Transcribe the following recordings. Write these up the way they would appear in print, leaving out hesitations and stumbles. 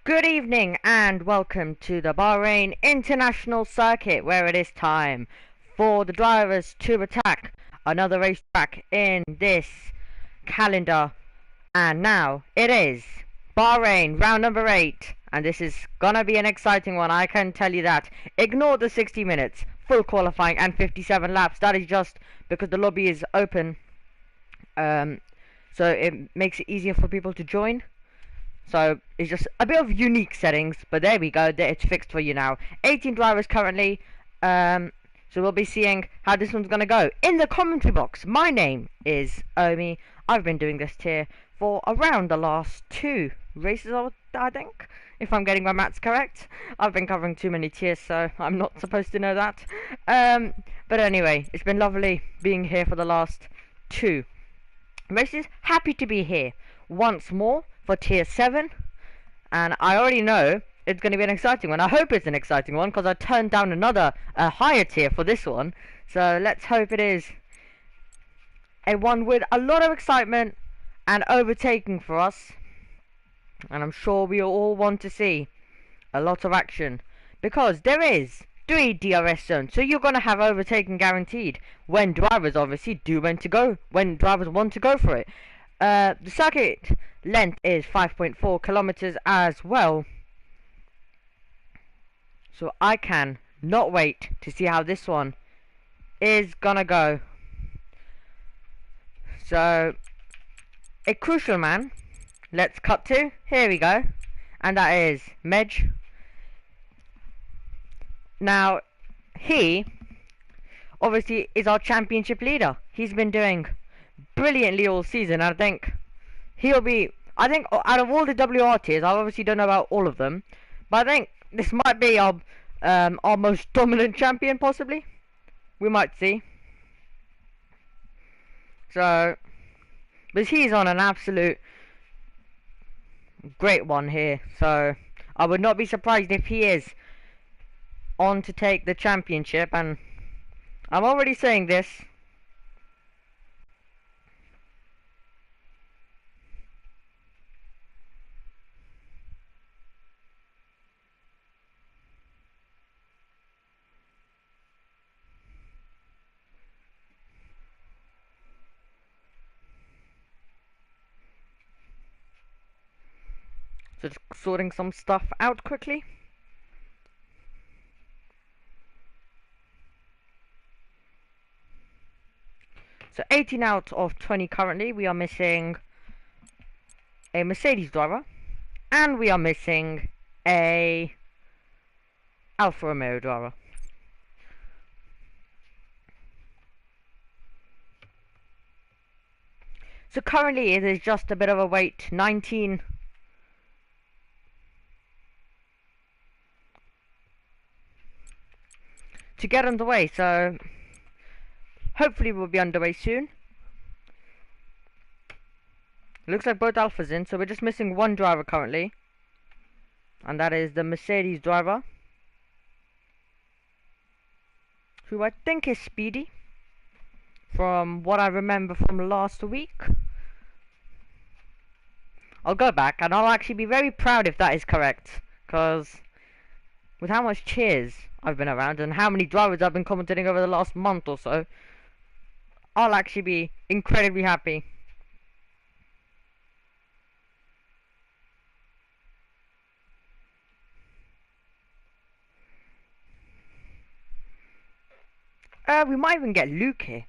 Good evening and welcome to the Bahrain International Circuit, where it is time for the drivers to attack another racetrack in this calendar. And now it is Bahrain round number 8, and this is gonna be an exciting one, I can tell you that. Ignore the 60 minutes, full qualifying and 57 laps. That is just because the lobby is open, so it makes it easier for people to join. So it's just a bit of unique settings, but there we go, it's fixed for you now. 18 drivers currently, so we'll be seeing how this one's gonna go. In the commentary box, my name is Omi. I've been doing this tier for around the last 2 races, I think, if I'm getting my maths correct. I've been covering too many tiers, so I'm not supposed to know that. But anyway, it's been lovely being here for the last 2 races. Happy to be here once more for tier 7, and I already know it's going to be an exciting one. I hope it's an exciting one, because I turned down another higher tier for this one, so let's hope it is a one with a lot of excitement and overtaking for us, and I'm sure we all want to see a lot of action, because there is 3 DRS zones, so you're going to have overtaking guaranteed when drivers obviously when drivers want to go for it. The circuit length is 5.4 kilometers as well, so I can not wait to see how this one is gonna go. So a crucial man, let's cut to, here we go, and that is Medj. Now he obviously is our championship leader. He's been doing brilliantly all season. I think out of all the WR tiers, I obviously don't know about all of them, but I think this might be our most dominant champion, possibly. We might see. So, but he's on an absolute great one here, so I would not be surprised if he is on to take the championship, and I'm already saying this. So just sorting some stuff out quickly. So 18 out of 20 currently. We are missing a Mercedes driver, and we are missing a Alfa Romeo driver. So currently it is just a bit of a wait, 19 to get underway, so hopefully we'll be underway soon. Looks like both Alphas in, so we're just missing one driver currently, and that is the Mercedes driver, who I think is Speedy, from what I remember from last week. I'll go back and I'll actually be very proud if that is correct, because with how much cheers I've been around and how many drivers I've been commentating over the last month or so, I'll actually be incredibly happy. We might even get Luke here.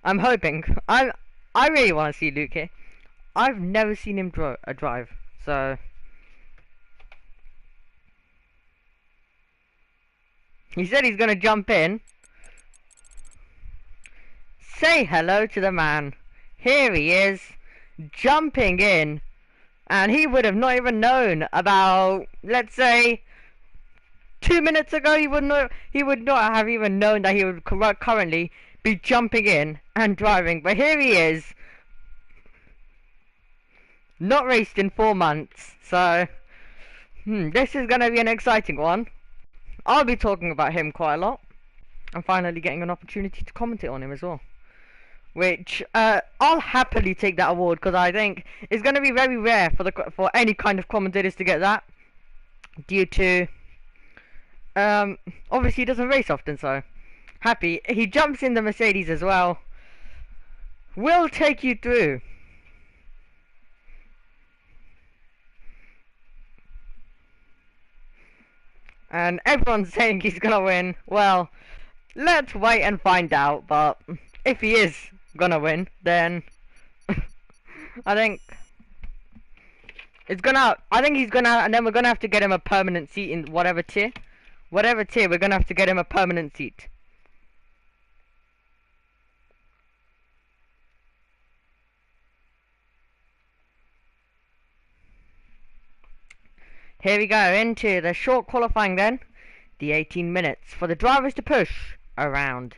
I'm hoping. I really want to see Luke here. I've never seen him drive, so he said he's gonna jump in. Say hello to the man. Here he is, jumping in, and he would have not even known about, let's say, 2 minutes ago. He would not have even known that he would currently be jumping in and driving. But here he is, not raced in 4 months. So this is gonna be an exciting one. I'll be talking about him quite a lot. I'm finally getting an opportunity to commentate on him as well, which I'll happily take that award because I think it's going to be very rare for any kind of commentators to get that, due to obviously he doesn't race often. So happy he jumps in the Mercedes as well. We'll take you through. And everyone's saying he's gonna win. Well, let's wait and find out. But if he is gonna win, then I think he's gonna, and then we're gonna have to get him a permanent seat in whatever tier. Whatever tier, we're gonna have to get him a permanent seat. Here we go, into the short qualifying then. The 18 minutes for the drivers to push around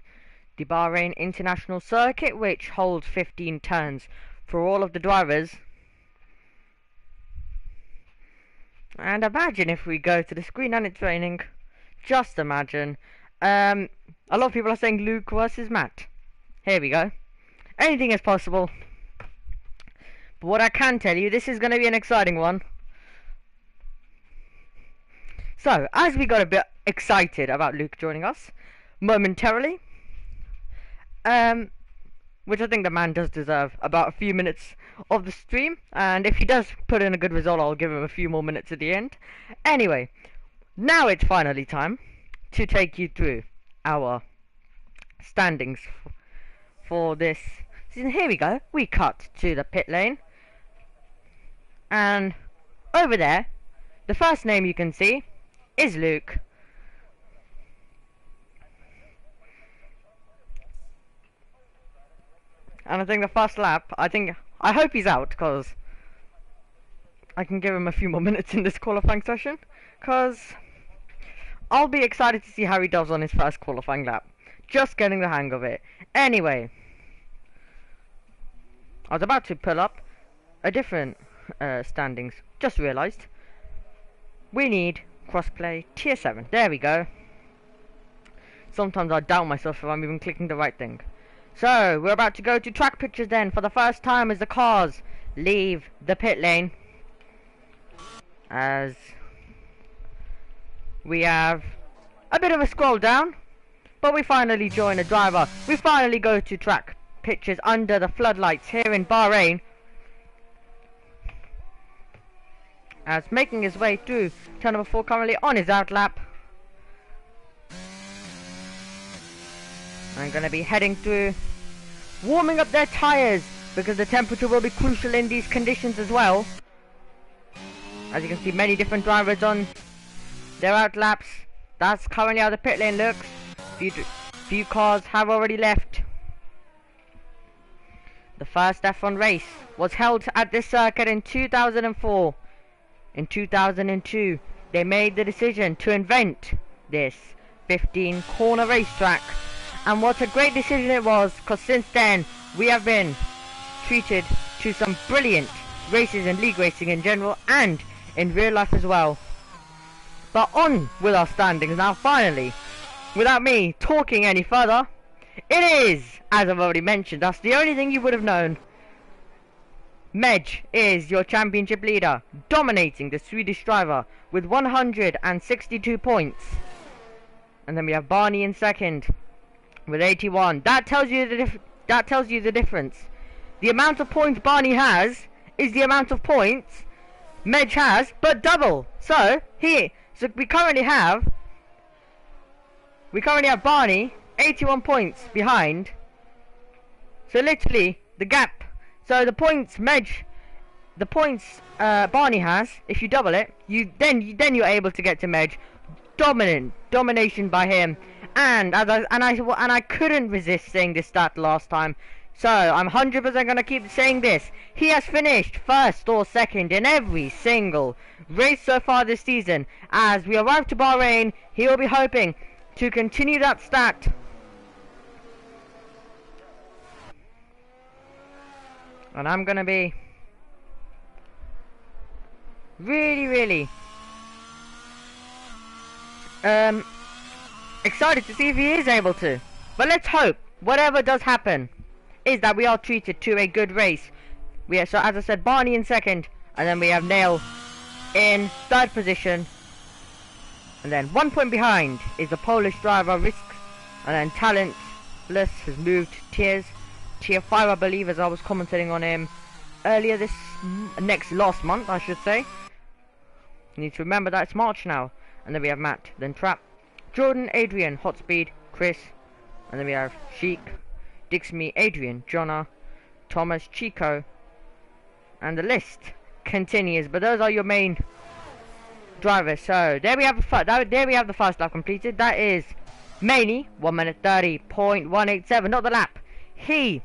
the Bahrain International Circuit, which holds 15 turns for all of the drivers. And imagine if we go to the screen and it's raining. Just imagine. A lot of people are saying Luke versus Matt. Here we go. Anything is possible. But what I can tell you, this is going to be an exciting one. So, as we got a bit excited about Luke joining us momentarily, which I think the man does deserve about a few minutes of the stream, and if he does put in a good result, I'll give him a few more minutes at the end. Anyway, now it's finally time to take you through our standings for this season. Here we go. We cut to the pit lane, and over there, the first name you can see is Luke. And I think the first lap, I hope he's out, because I can give him a few more minutes in this qualifying session, because I'll be excited to see how he does on his first qualifying lap. Just getting the hang of it. Anyway, I was about to pull up a different standings. Just realised we need crossplay tier 7. There we go. Sometimes I doubt myself if I'm even clicking the right thing. So we're about to go to track pictures then for the first time as the cars leave the pit lane. As we have a bit of a scroll down, but we finally join a driver. We finally go to track pictures under the floodlights here in Bahrain, as making his way through turn number 4 currently on his out lap. I'm going to be heading through, warming up their tyres, because the temperature will be crucial in these conditions as well. As you can see, many different drivers on their out laps. That's currently how the pit lane looks. Few cars have already left. The first F1 race was held at this circuit in 2004. In 2002, they made the decision to invent this 15 corner racetrack. And what a great decision it was, because since then we have been treated to some brilliant races in league racing in general and in real life as well. But on with our standings now, finally. Without me talking any further, it is, as I've already mentioned, that's the only thing you would have known. Mej is your championship leader, dominating the Swedish driver with 162 points. And then we have Barney in second with 81. That tells you the difference. The amount of points Barney has is the amount of points Mej has, but double. So we currently have Barney 81 points behind. So literally the gap. So the points Barney has, if you double it, then you're able to get to Mej. Domination by him. And I couldn't resist saying this stat last time. So I'm 100% gonna keep saying this. He has finished first or second in every single race so far this season. As we arrive to Bahrain, he will be hoping to continue that stat. And I'm gonna be really excited to see if he is able to. But let's hope whatever does happen, is that we are treated to a good race. So as I said, Barney in second, and then we have Nail in third position, and then 1 point behind is the Polish driver Risks, and then Talentless has moved tier 5, I believe, as I was commentating on him earlier last month, I should say. You need to remember that it's March now. And then we have Matt, then Trap, Jordan, Adrian, Hotspeed, Chris, and then we have Sheik, Dixme, Adrian, Jonna, Thomas, Chico, and the list continues. But those are your main drivers. So there we have the first lap completed. That is Maney, 1 minute 30.187, not the lap he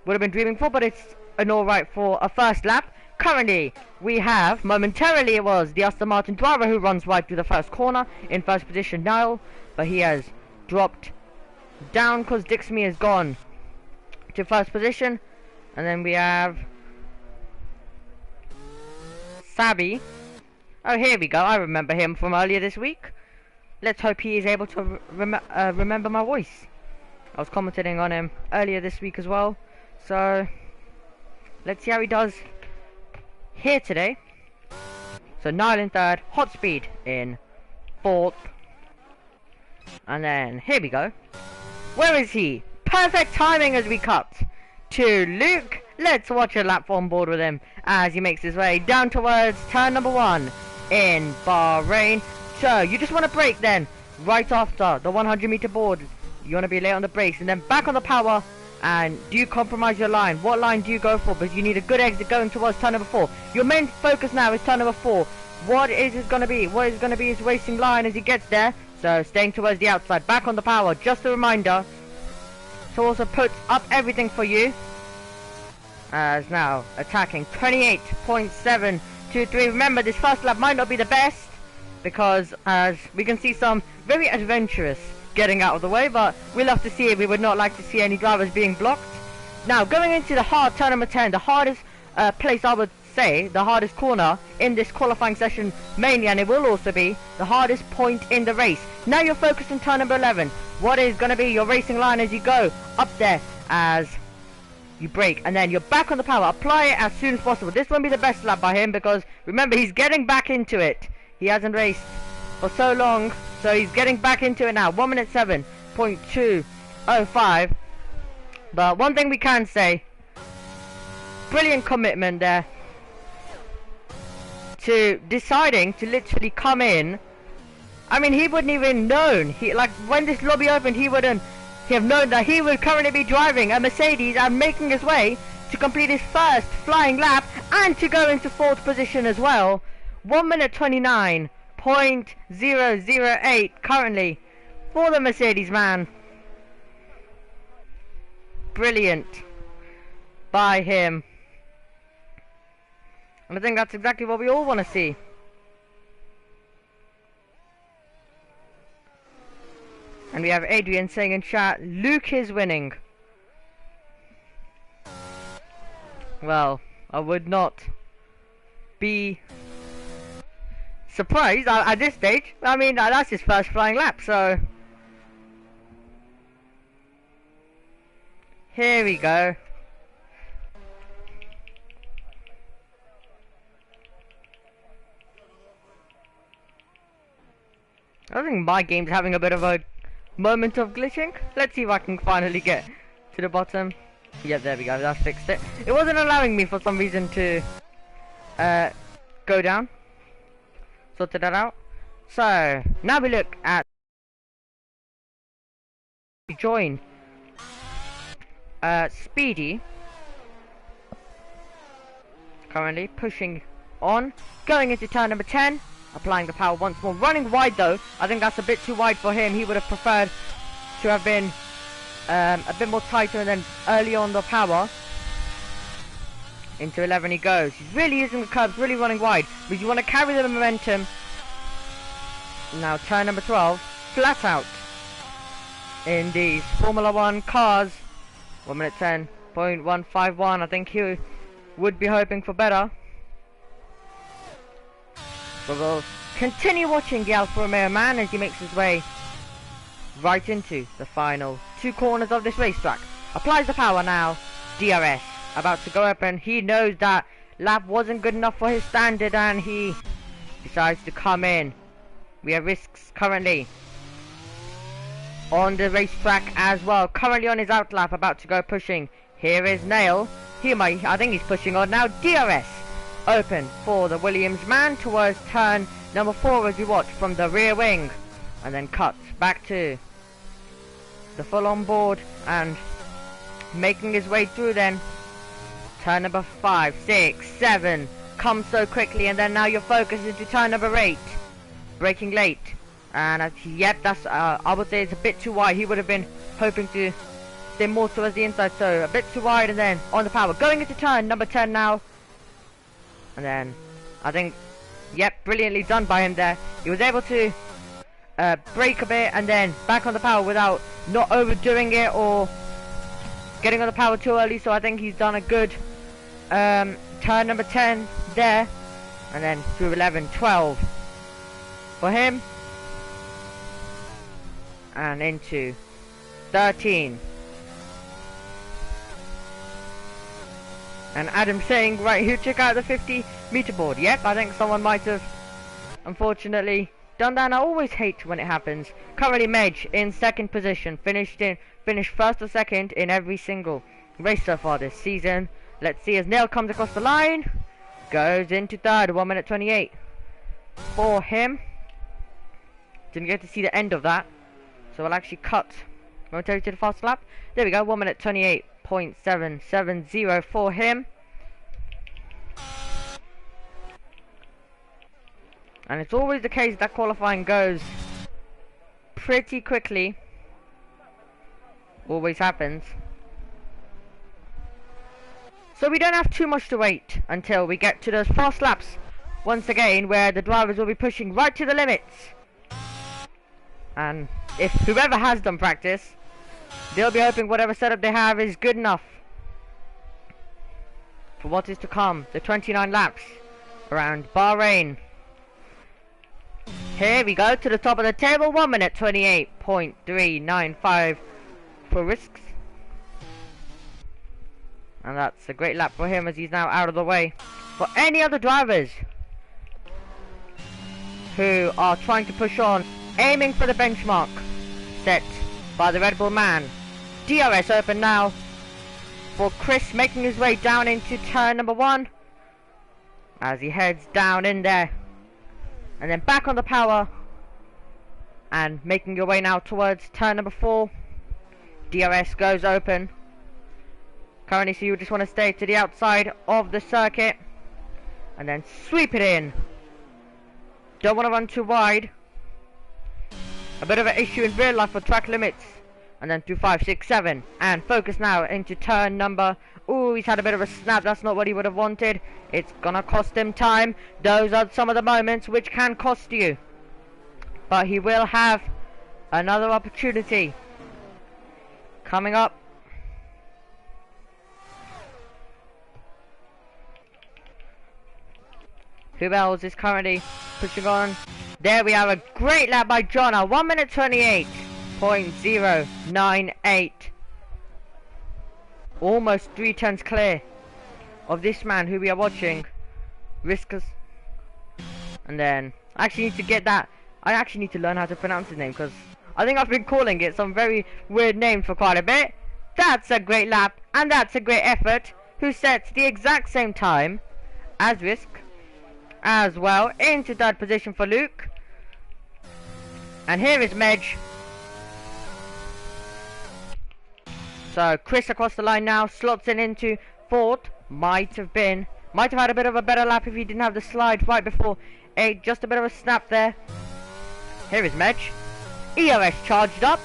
would have been dreaming for, but it's an alright for a first lap. Currently, we have, momentarily it was, the Aston Martin driver who runs right through the first corner. In first position, Niall, but he has dropped down because Dixme has gone to first position. And then we have Sabi. Oh, here we go, I remember him from earlier this week. Let's hope he is able to remember my voice. I was commentating on him earlier this week as well. So, let's see how he does here today. So Niall in third, Hotspeed in fourth, and then here we go. Where is he? Perfect timing as we cut to Luke. Let's watch a lap on board with him as he makes his way down towards turn number 1 in Bahrain. So you just want to brake then right after the 100-meter board. You want to be late on the brakes and then back on the power. And do you compromise your line? What line do you go for? Because you need a good exit going towards turn number 4. Your main focus now is turn number 4. What is it going to be? What is going to be his racing line as he gets there? So staying towards the outside, back on the power. Just a reminder to also put up everything for you. As now attacking 28.723. Remember, this first lap might not be the best because as we can see some very adventurous getting out of the way, but we'll have to see it. We would not like to see any drivers being blocked. Now going into the hard turn number 10, the hardest place, I would say, the hardest corner in this qualifying session mainly, and it will also be the hardest point in the race. Now you're focused on turn number 11. What is going to be your racing line as you go up there as you brake, and then you're back on the power. Apply it as soon as possible. This won't be the best lap by him because remember, he's getting back into it. He hasn't raced for so long, so he's getting back into it now. 1 minute 7.205. But one thing we can say, brilliant commitment there to deciding to literally come in. I mean, he wouldn't even known, like when this lobby opened, he wouldn't have known that he would currently be driving a Mercedes and making his way to complete his first flying lap and to go into 4th position as well. 1 minute 29.008 currently for the Mercedes man. Brilliant by him. And I think that's exactly what we all want to see. And we have Adrian saying in chat, Luke is winning. Well, I would not be surprised at this stage. I mean, that's his first flying lap, so here we go. I think my game's having a bit of a moment of glitching. Let's see if I can finally get to the bottom. Yeah, there we go, that fixed it. It wasn't allowing me for some reason to go down. Sorted that out. So now we look at join Speedy. Currently pushing on, going into turn number 10. Applying the power once more, running wide though. I think that's a bit too wide for him. He would have preferred to have been a bit more tighter, and then early on the power. Into 11 he goes. He's really using the curbs, really running wide. But you want to carry the momentum. Now turn number 12, flat out. In these Formula 1 cars. 1 minute 10.151. I think he would be hoping for better. But we'll continue watching the Alfa Romeo man as he makes his way right into the final 2 corners of this racetrack. Applies the power now DRS about to go up, and he knows that lap wasn't good enough for his standard, and he decides to come in. We have Risks currently on the racetrack as well, currently on his out lap, about to go pushing. Here is Nail. I think he's pushing on now. DRS open for the Williams man towards turn number 4 as we watch from the rear wing, and then cuts back to the full on board and making his way through. Then turn number 5, 6, 7 comes so quickly, and then now your focus is to turn number 8, braking late. And yep, that's I would say it's a bit too wide. He would have been hoping to stay more towards the inside, so a bit too wide. And then on the power, going into turn number 10 now, and then I think, yep, brilliantly done by him there. He was able to brake a bit and then back on the power without not overdoing it or getting on the power too early. So I think he's done a good turn number 10 there, and then through 11, 12 for him, and into 13. And Adam saying, right here, check out the 50-meter board. Yep, I think someone might have unfortunately done that, and I always hate when it happens. Currently Medj in second position, finished first or second in every single race so far this season. Let's see as Nail comes across the line, goes into third, 1 minute 28 for him. Didn't get to see the end of that, so we'll actually cut momentarily to the fast lap. There we go, 1 minute 28.770 for him. And it's always the case that qualifying goes pretty quickly. Always happens. So we don't have too much to wait until we get to those fast laps once again, where the drivers will be pushing right to the limits. And if whoever has done practice, they'll be hoping whatever setup they have is good enough for what is to come. The 29 laps around Bahrain. Here we go to the top of the table, 1 minute 28.395 for Risks. And that's a great lap for him as he's now out of the way. For any other drivers who are trying to push on, aiming for the benchmark set by the Red Bull man. DRS open now for Chris, making his way down into turn number 1 as he heads down in there, and then back on the power and making your way now towards turn number 4. DRS goes open currently, so you just want to stay to the outside of the circuit and then sweep it in. Don't want to run too wide. A bit of an issue in real life for track limits. And then through 5, 6, 7, and focus now into turn number. Ooh, he's had a bit of a snap. That's not what he would have wanted. It's gonna cost him time. Those are some of the moments which can cost you, but he will have another opportunity coming up. Who else is currently pushing on? There we have a great lap by Jonna, 1 minute 28.098. Almost 3 turns clear of this man who we are watching, Riskus. And then I actually need to get that. I actually need to learn how to pronounce his name, because I think I've been calling it some very weird names for quite a bit. That's a great lap, and that's a great effort. Who sets the exact same time as Risk as well, into third position for Luke. And here is Medj. So Chris across the line now, slots in into fourth. Might have had a bit of a better lap if he didn't have the slide right before 8. Just a bit of a snap there. Here is Medj. EOS charged up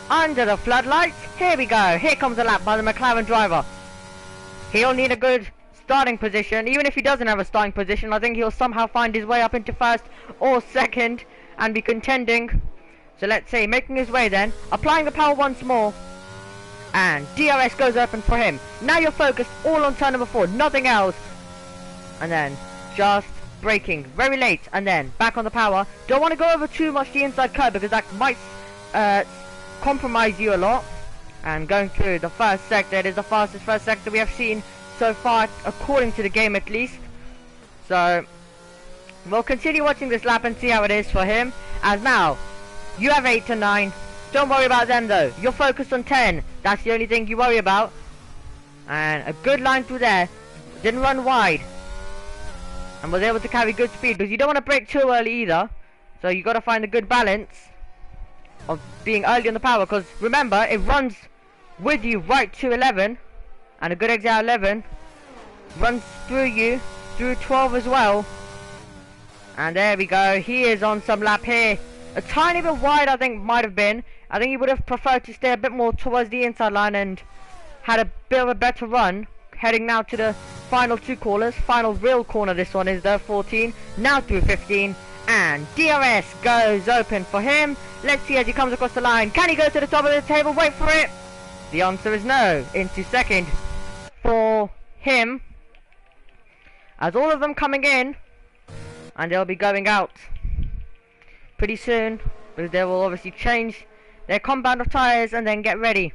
under the floodlights. Here we go. Here comes a lap by the McLaren driver. He'll need a good starting position. Even if he doesn't have a starting position, I think he'll somehow find his way up into first or second and be contending. So let's see, making his way then, applying the power once more, and DRS goes open for him. Now you're focused all on turn number 4, nothing else. And then just braking very late, and then back on the power. Don't want to go over too much the inside curve, because that might compromise you a lot. And going through the first sector, it is the fastest first sector we have seen so far, according to the game at least. So we'll continue watching this lap and see how it is for him. As now, you have 8 and 9. Don't worry about them though. You're focused on 10. That's the only thing you worry about. And a good line through there. Didn't run wide. And was able to carry good speed. Because you don't want to break too early either. So you got to find a good balance of being early on the power. Because remember, it runs with you right to 11. And a good exit out 11. Runs through you. Through 12 as well. And there we go. He is on some lap here. A tiny bit wide, I think, might have been. I think he would have preferred to stay a bit more towards the inside line and had a bit of a better run. Heading now to the final 2 corners. Final real corner, this one is the 14. Now through 15. And DRS goes open for him. Let's see as he comes across the line. Can he go to the top of the table? Wait for it. The answer is no. Into second for him. As all of them coming in. And they'll be going out pretty soon, because they will obviously change their compound of tyres and then get ready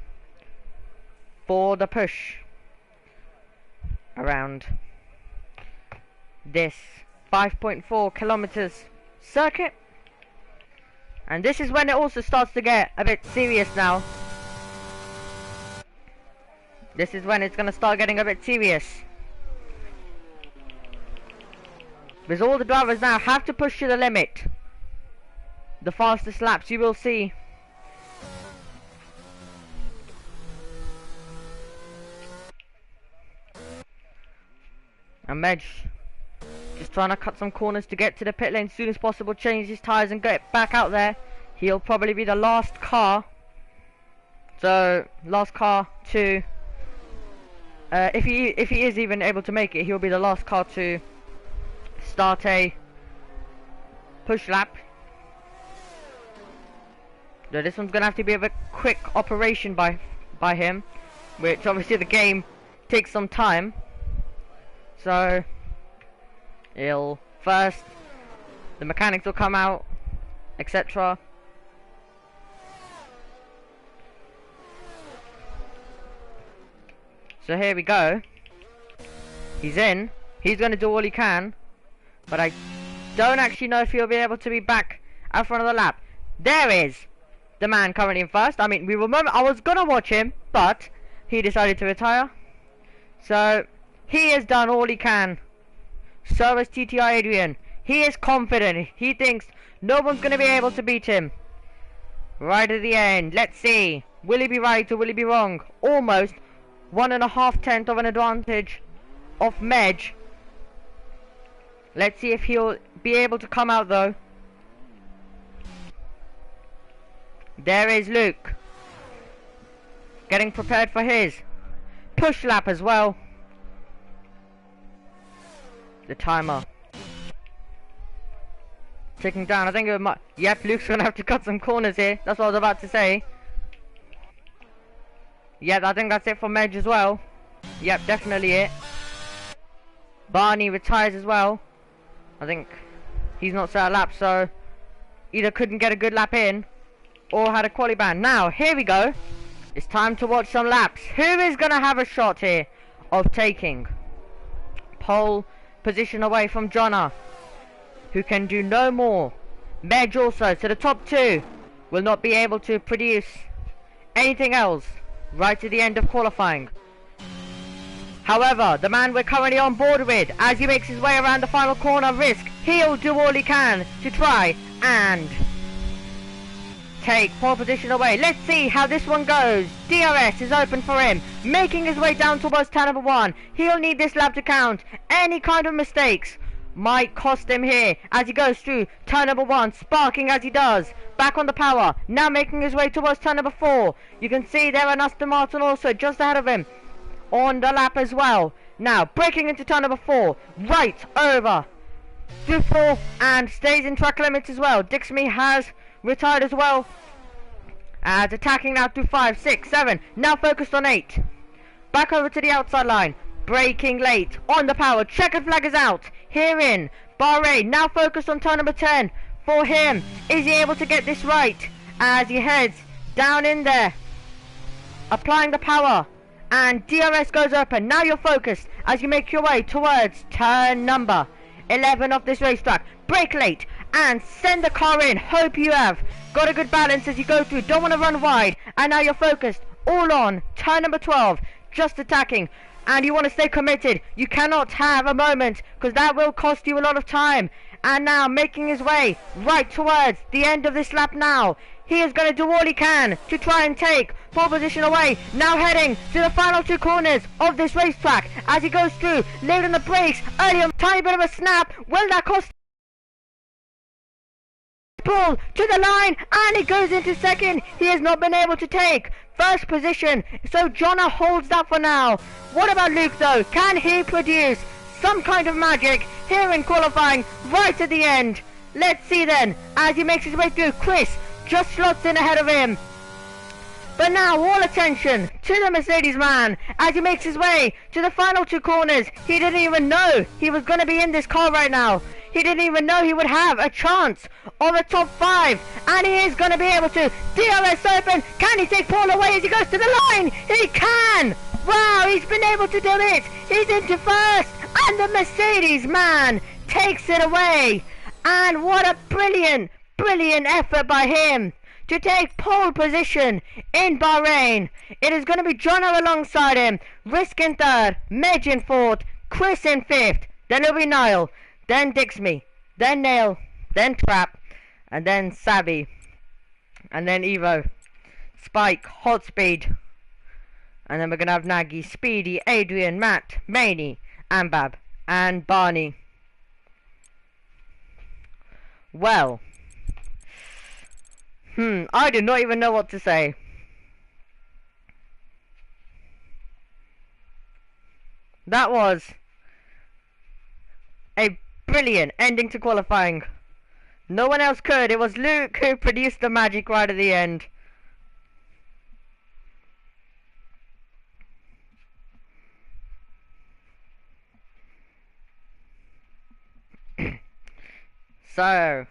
for the push around this 5.4 kilometers circuit. And this is when it also starts to get a bit serious now. This is when it's going to start getting a bit serious. Because all the drivers now have to push to the limit. The fastest laps you will see. And Medj just trying to cut some corners to get to the pit lane as soon as possible, change his tyres and get back out there. He'll probably be the last car. So last car to if he is even able to make it, he'll be the last car to start a push lap. So this one's gonna have to be a bit quick operation by him, which obviously the game takes some time. So he'll first, the mechanics will come out, etc. So here we go. He's in. He's gonna do all he can, but I don't actually know if he'll be able to be back out front of the lap. There is the man currently in first. I mean, we remember I was gonna watch him, but he decided to retire. So he has done all he can. So has TTI Adrian. He is confident. He thinks no one's gonna be able to beat him. Right at the end. Let's see. Will he be right or will he be wrong? Almost 1.5 tenths of an advantage of Medj. Let's see if he'll be able to come out though. There is Luke, getting prepared for his push lap as well. The timer ticking down. I think it might. Yep, Luke's gonna have to cut some corners here. That's what I was about to say. Yep, I think that's it for Medj as well. Yep, definitely it. Barney retires as well. I think he's not set a lap, so either couldn't get a good lap in or had a quali ban. Now, here we go. It's time to watch some laps. Who is going to have a shot here of taking pole position away from Jonna, who can do no more? Medj also, so the top 2 will not be able to produce anything else right to the end of qualifying. However, the man we're currently on board with, as he makes his way around the final corner, Risk, he'll do all he can to try and take pole position away. Let's see how this one goes. DRS is open for him, making his way down towards turn number 1. He'll need this lap to count. Any kind of mistakes might cost him here as he goes through turn number 1, sparking as he does. Back on the power, now making his way towards turn number 4. You can see there an Aston Martin also just ahead of him on the lap as well. Now breaking into turn number 4, right over through 4 and stays in track limits as well. Dixme has retired as well, as attacking now through 5, 6, 7, now focused on 8. Back over to the outside line, braking late on the power. Checkered flag is out here in Bahrain. Now focused on turn number 10 for him. Is he able to get this right as he heads down in there applying the power, and DRS goes open. Now you're focused as you make your way towards turn number 11 of this racetrack. Brake late and send the car in. Hope you have got a good balance as you go through. Don't want to run wide. And now you're focused all on turn number 12, just attacking. And you want to stay committed. You cannot have a moment, because that will cost you a lot of time. And now making his way right towards the end of this lap now. He is going to do all he can to try and take pole position away. Now heading to the final two corners of this racetrack as he goes through, late on the brakes, early on, tiny bit of a snap. Will that cost? Pull to the line, and he goes into second. He has not been able to take first position, so Jonna holds that for now. What about Luke though? Can he produce some kind of magic here in qualifying right at the end? Let's see then as he makes his way through. Chris just slots in ahead of him. But now all attention to the Mercedes man as he makes his way to the final two corners. He didn't even know he was going to be in this car right now. He didn't even know he would have a chance of a top 5. And he is going to be able to. DRS open. Can he take Paul away as he goes to the line? He can! Wow, he's been able to do it. He's into first. And the Mercedes man takes it away. And what a brilliant effort by him to take pole position in Bahrain. It is going to be Jono alongside him. Risk in third. Midge in fourth. Chris in fifth. Then it'll be Niall. Then Dixme, then Nail, then Trap, and then Savvy, and then Evo, Spike, Hot Speed, and then we're gonna have Nagy, Speedy, Adrian, Matt, Maney, Ambab, and Barney. Well, I do not even know what to say. That was a brilliant ending to qualifying. No one else could. It was Luke who produced the magic right at the end. So,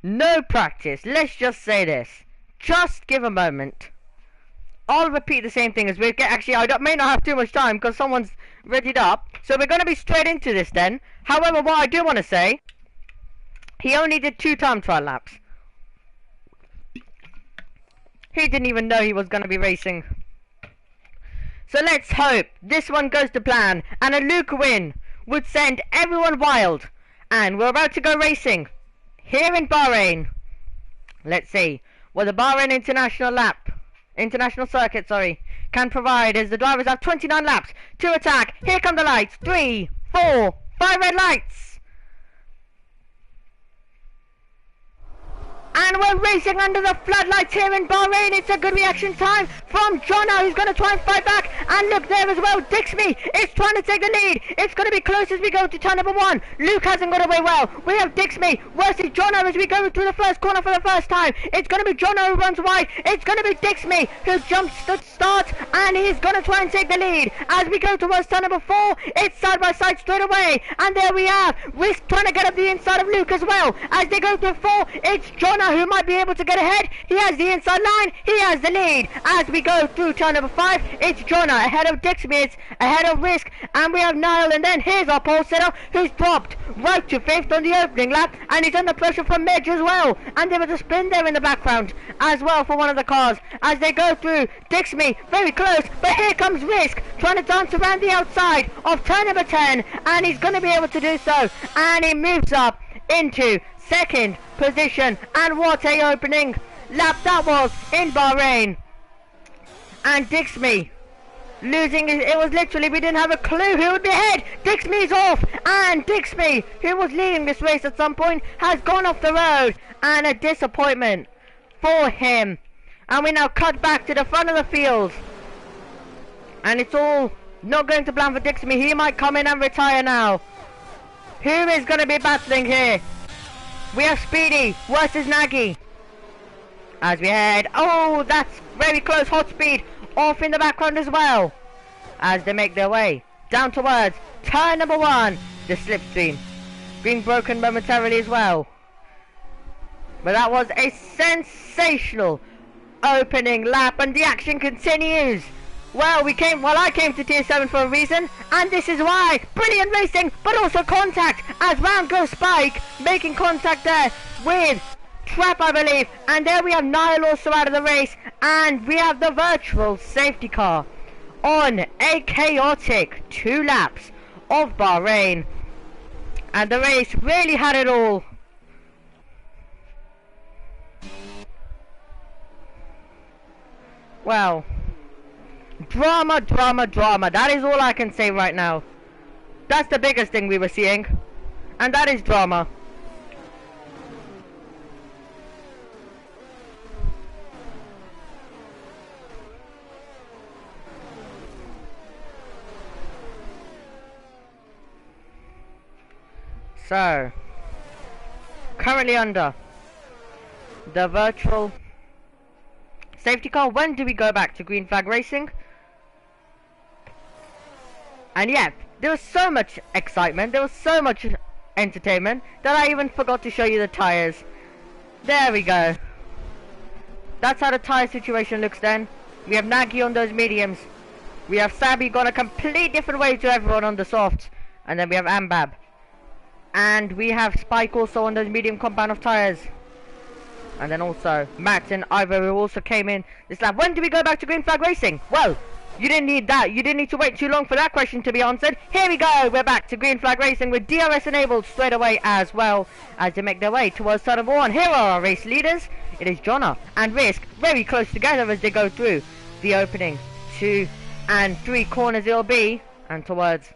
no practice. Let's just say this. Just give a moment. I'll repeat the same thing as we get. Actually, may not have too much time because someone's readied up. So we're going to be straight into this then. However, what I do want to say, he only did 2 time trial laps. He didn't even know he was going to be racing. So let's hope this one goes to plan. And a Luke win would send everyone wild. And we're about to go racing here in Bahrain. Let's see what the Bahrain International Circuit, can provide as the drivers have 29 laps to attack. Here come the lights. 3, 4, 5 red lights. And we're racing under the floodlights here in Bahrain. It's a good reaction time from Jono, who's going to try and fight back. And look there as well, Dixme is trying to take the lead. It's going to be close as we go to turn number 1. Luke hasn't got away well. We have Dixme versus Jono as we go through the first corner for the first time. It's going to be Jono who runs wide. It's going to be Dixme who jumps the start. And he's going to try and take the lead. As we go towards turn number 4, it's side by side straight away. And there we have Risk trying to get up the inside of Luke as well. As they go through 4, it's Jono who might be able to get ahead. He has the inside line. He has the lead. As we go through turn number 5, it's Jono ahead of Dixme. It's ahead of Risk. And we have Niall. And then here's our pole sitter who's dropped right to 5th on the opening lap. And he's under pressure from Midge as well. And there was a spin there in the background as well for one of the cars. As they go through Dixme, very close. But here comes Risk trying to dance around the outside of turn number 10. And he's going to be able to do so. And he moves up into second position. And what a opening lap that was in Bahrain. And Dixme losing it was literally, we didn't have a clue who would be ahead. Dixme's off, and Dixme, who was leading this race at some point, has gone off the road, and a disappointment for him. And we now cut back to the front of the field, and it's all not going to plan for Dixme. He might come in and retire now. Who is going to be battling here? We have Speedy versus Nagy. As we head, oh, that's very close. Hot Speed off in the background as well. As they make their way down towards turn number 1, the slipstream being broken momentarily as well. But that was a sensational opening lap, and the action continues. Well, I came to tier 7 for a reason, and this is why. Brilliant racing, but also contact, as round goes Spike, making contact there with Trap, I believe. And there we have Niall also out of the race, and we have the virtual safety car on a chaotic 2 laps of Bahrain. And the race really had it all. Well, drama, drama, drama. That is all I can say right now. That's the biggest thing we were seeing. And that is drama. So, currently under the virtual safety car. When do we go back to green flag racing? And yeah, there was so much excitement, there was so much entertainment that I even forgot to show you the tyres. There we go. That's how the tyre situation looks then. We have Nagy on those mediums. We have Sabi gone a complete different way to everyone on the softs. And then we have Ambab. And we have Spike also on those medium compound of tyres. And then also Matt and Ivor, who also came in this lap. When do we go back to green flag racing? Well, you didn't need that. You didn't need to wait too long for that question to be answered. Here we go. We're back to green flag racing with DRS enabled straight away, as well as they make their way towards turn number 1. Here are our race leaders. It is Jonna and Risk very close together as they go through the opening 2 and 3 corners it'll be. And towards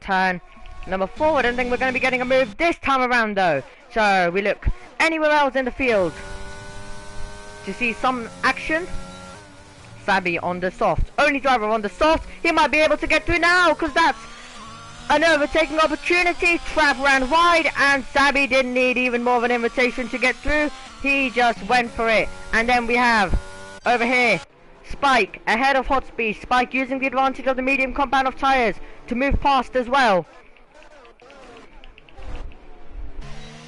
turn number 4, I don't think we're going to be getting a move this time around though. So we look anywhere else in the field to see some action. Sabi on the soft, only driver on the soft. He might be able to get through now, because that's an overtaking opportunity. Trap ran wide, and Sabi didn't need even more of an invitation to get through. He just went for it. And then we have over here Spike ahead of Hot Speed. Spike using the advantage of the medium compound of tyres to move past as well.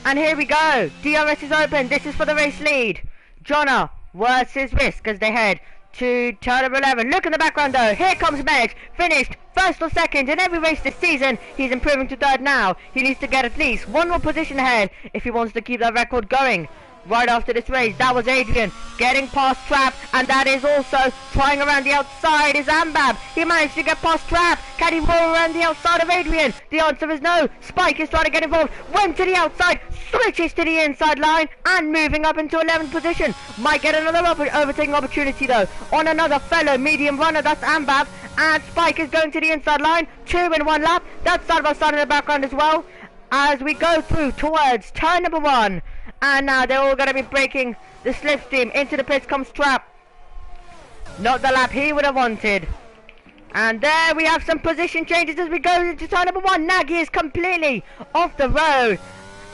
And here we go. DRS is open. This is for the race lead. Jonna versus Risk as they head to turn number 11. Look in the background though. Here comes Meg. Finished first or second in every race this season. He's improving to third now. He needs to get at least one more position ahead if he wants to keep that record going. Right after this race, that was Adrian getting past Trap, and that is also trying around the outside is Ambab. He managed to get past Trap. Can he roll around the outside of Adrian? The answer is no. Spike is trying to get involved. Went to the outside, switches to the inside line, and moving up into 11th position. Might get another overtaking opportunity though on another fellow medium runner. That's Ambab, and Spike is going to the inside line. 2 in 1 lap. That's side by side in the background as well as we go through towards turn number 1. And now they're all going to be breaking the slipstream. Into the pits comes Trap. Not the lap he would have wanted. And there we have some position changes as we go into turn number 1. Nagy is completely off the road.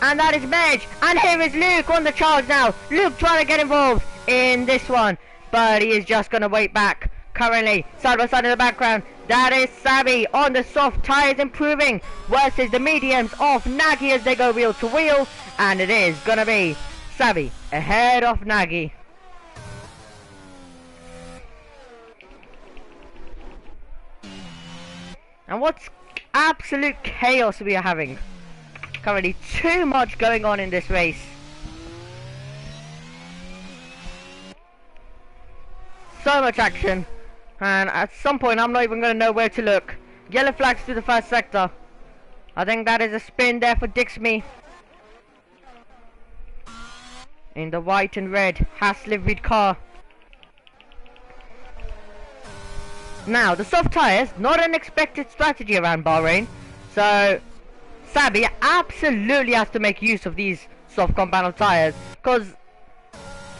And that is Medj. And here is Luke on the charge now. Luke trying to get involved in this one. But he is just going to wait back. Currently, side by side in the background, that is Sabi on the soft tyres improving versus the mediums of Nagy as they go wheel to wheel. And it is going to be Sabi ahead of Nagy. And what's absolute chaos we are having. Currently too much going on in this race. So much action. And at some point I'm not even going to know where to look. Yellow flags to the first sector. I think that is a spin there for Dixme. In the white and red Haas liveried car. Now the soft tyres, not an expected strategy around Bahrain. So Sabi absolutely has to make use of these soft compound of tyres. Because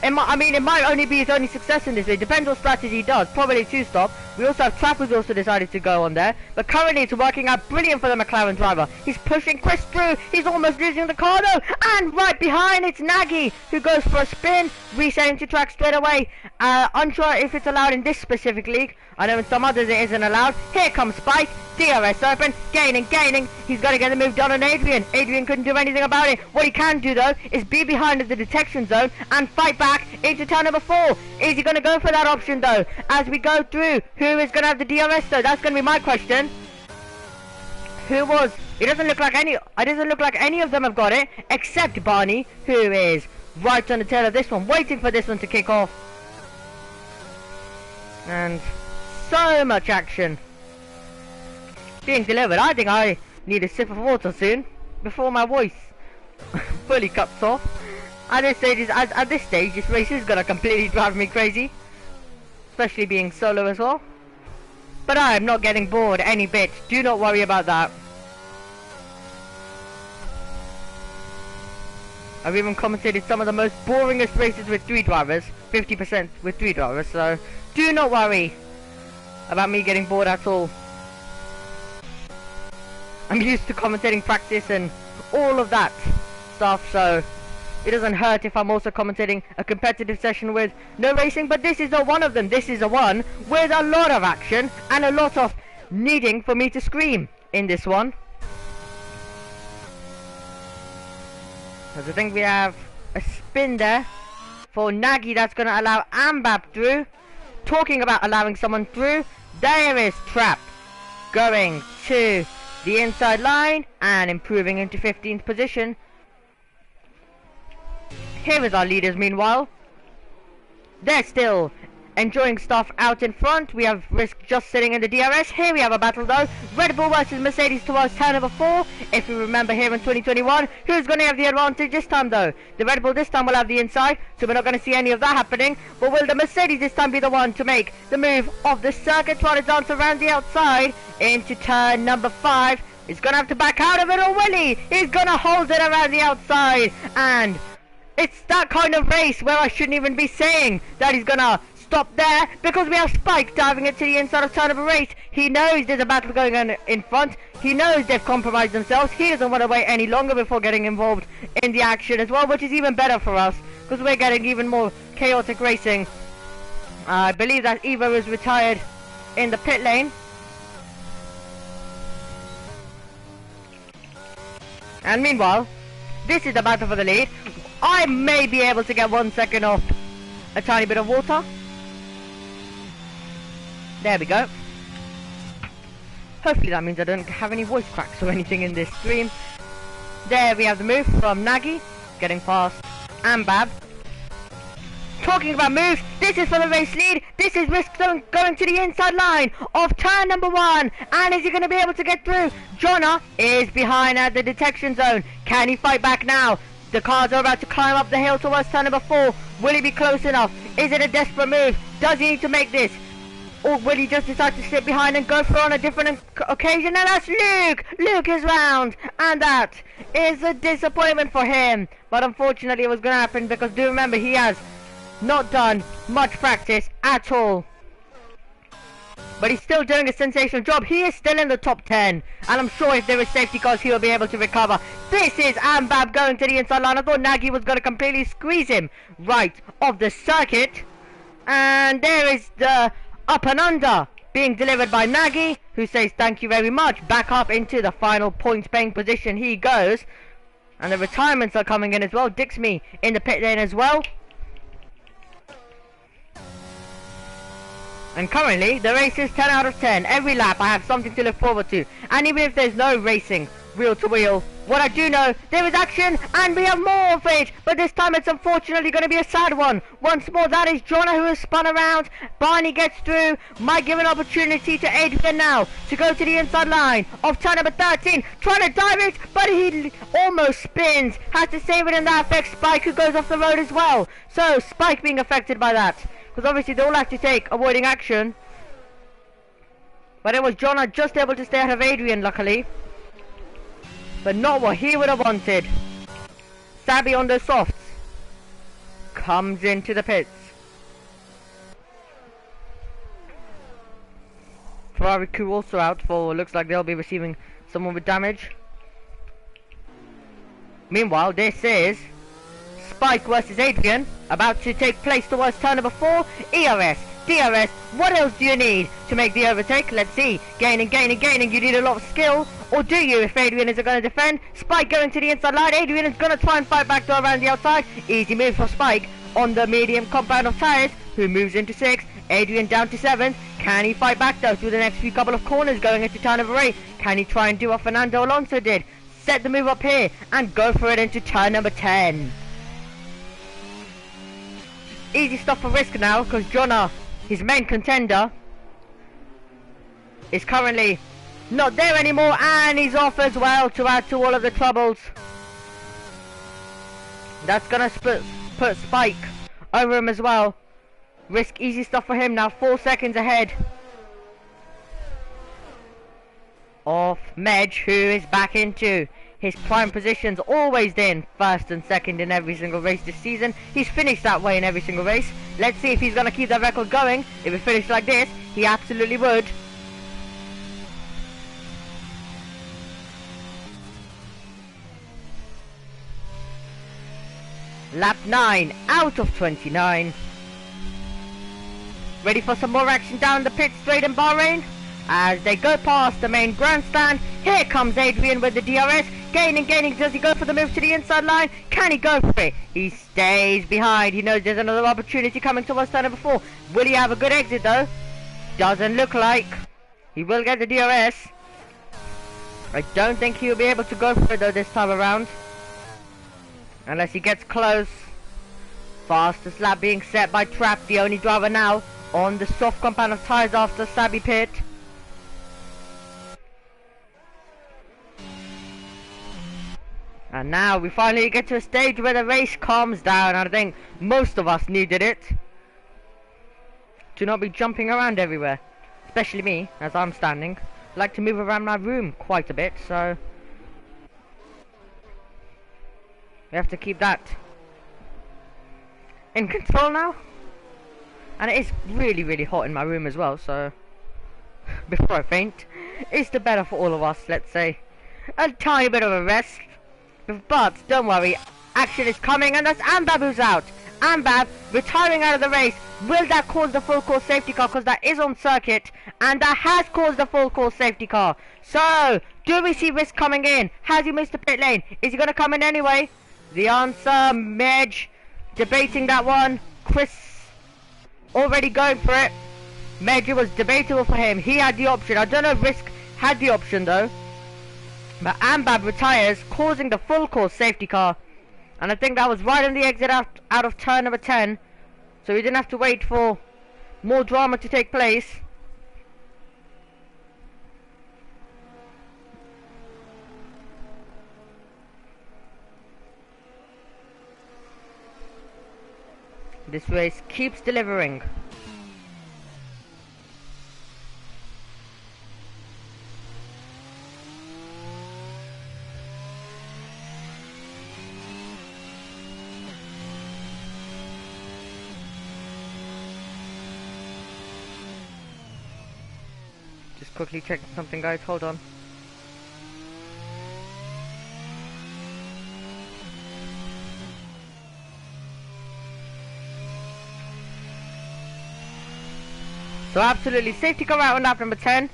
it might only be his only success in this. It depends what strategy he does. Probably 2-stop. We also have Trapp, who's also decided to go on there. But currently it's working out brilliant for the McLaren driver. He's pushing Chris through. He's almost losing the car though. And right behind it's Nagy, who goes for a spin, resetting to track straight away. Unsure if it's allowed in this specific league. I know in some others it isn't allowed. Here comes Spike. DRS open. Gaining. He's got to get the move done on Adrian. Adrian couldn't do anything about it. What he can do though is be behind the detection zone and fight back into turn number 4. Is he going to go for that option though? As we go through, who is going to have the DRS though? That's going to be my question. Who was? It doesn't look like any of them have got it, except Barney, who is right on the tail of this one, waiting for this one to kick off. And so much action being delivered. I think I need a sip of water soon before my voice fully cuts off. At this stage, this race is gonna completely drive me crazy, especially being solo as well. But I am not getting bored any bit. Do not worry about that. I've even commentated some of the most boringest races with 3 drivers, 50% with 3 drivers, so do not worry about me getting bored at all. I'm used to commentating practice and all of that stuff, so it doesn't hurt if I'm also commentating a competitive session with no racing, but this is not one of them. This is a one with a lot of action and a lot of needing for me to scream in this one. Because I think we have a spin there for Nagy that's going to allow Ambab through. Talking about allowing someone through, there is Trapp going to the inside line and improving into 15th position. Here is our leaders meanwhile. They're still enjoying stuff out in front. We have Risk just sitting in the DRS. Here we have a battle though. Red Bull versus Mercedes towards turn number 4. If you remember here in 2021, who's going to have the advantage this time though? The Red Bull this time will have the inside, so we're not going to see any of that happening. But will the Mercedes this time be the one to make the move of the circuit, trying to dance around the outside into turn number 5? He's going to have to back out of it, or will he? He's going to hold it around the outside, and it's that kind of race where I shouldn't even be saying that he's going to stop there, because we have Spike diving it to the inside of turn of a race. He knows there's a battle going on in front. He knows they've compromised themselves. He doesn't want to wait any longer before getting involved in the action as well, which is even better for us, because we're getting even more chaotic racing. I believe that Evo is retired in the pit lane. And meanwhile, this is the battle for the lead. I may be able to get 1 second off a tiny bit of water. There we go. Hopefully that means I don't have any voice cracks or anything in this stream. There we have the move from Nagy, getting past Ambab. Talking about moves, this is for the race lead. This is Risk going to the inside line of turn number 1. And is he going to be able to get through? Jonna is behind at the detection zone. Can he fight back now? The cars are about to climb up the hill towards turn number 4. Will he be close enough? Is it a desperate move? Does he need to make this? Or will he just decide to sit behind and go for on a different occasion? And that's Luke! Luke is round! And that is a disappointment for him. But unfortunately it was going to happen, because do remember, he has not done much practice at all. But he's still doing a sensational job. He is still in the top 10. And I'm sure if there is safety cars, he will be able to recover. This is Ambab going to the inside line. I thought Nagy was going to completely squeeze him right off the circuit. And there is the up and under being delivered by Nagy, who says thank you very much. Back up into the final point paying position he goes. And the retirements are coming in as well. Dixme in the pit lane as well. And currently, the race is 10 out of 10. Every lap, I have something to look forward to. And even if there's no racing, wheel to wheel, what I do know, there is action, and we have more of it. But this time, it's unfortunately going to be a sad one. Once more, that is Jonna who has spun around. Barney gets through. Might give an opportunity to Adrian now to go to the inside line of turn number 13. Trying to dive it, but he almost spins. Has to save it, and that affects Spike, who goes off the road as well. So, Spike being affected by that. Because obviously they all have to take avoiding action. But it was Jonna just able to stay out of Adrian, luckily. But not what he would have wanted. Sabby on the softs comes into the pits. Ferrari crew also out for looks like they'll be receiving someone with damage. Meanwhile, this is Spike versus Adrian, about to take place towards turn number 4. ERS, DRS, what else do you need to make the overtake? Let's see. Gaining, you need a lot of skill. Or do you, if Adrian isn't going to defend? Spike going to the inside line. Adrian is going to try and fight back to around the outside. Easy move for Spike on the medium compound of tyres, who moves into 6th. Adrian down to 7th. Can he fight back though through the next few couple of corners going into turn number 8? Can he try and do what Fernando Alonso did? Set the move up here and go for it into turn number 10. Easy stuff for Risk now, because Jonna, his main contender, is currently not there anymore, and he's off as well to add to all of the troubles. That's gonna put Spike over him as well. Risk, easy stuff for him now, 4 seconds ahead of Medj, who is back into his prime positions, always in first and second in every single race this season. He's finished that way in every single race. Let's see if he's gonna keep that record going. If he finished like this, he absolutely would. Lap 9 out of 29. Ready for some more action down the pit straight in Bahrain? As they go past the main grandstand, here comes Adrian with the DRS. Gaining, does he go for the move to the inside line? Can he go for it? He stays behind. He knows there's another opportunity coming towards turn number 4. Will he have a good exit though? Doesn't look like. He will get the DRS. I don't think he'll be able to go for it though this time around, unless he gets close. Fastest lap being set by Trap, the only driver now on the soft compound of tyres after Sabi pit. And now we finally get to a stage where the race calms down. I think most of us needed it to not be jumping around everywhere, especially me, as I'm standing. I like to move around my room quite a bit, so we have to keep that in control now. And it is really hot in my room as well, so before I faint, it's the better for all of us. Let's say a tiny bit of a rest. But don't worry, action is coming, and that's Ambab who's out. Ambab retiring out of the race. Will that cause the full course safety car? Because that is on circuit, and that has caused the full course safety car. So, do we see Risk coming in? Has he missed the pit lane? Is he going to come in anyway? The answer, Medj debating that one. Chris already going for it. Medj, was debatable for him. He had the option. I don't know if Risk had the option though. But Ambab retires, causing the full course safety car. And I think that was right on the exit out of turn number 10. So we didn't have to wait for more drama to take place. This race keeps delivering. Just quickly checking something, guys, hold on. So absolutely, safety car out on lap number 10.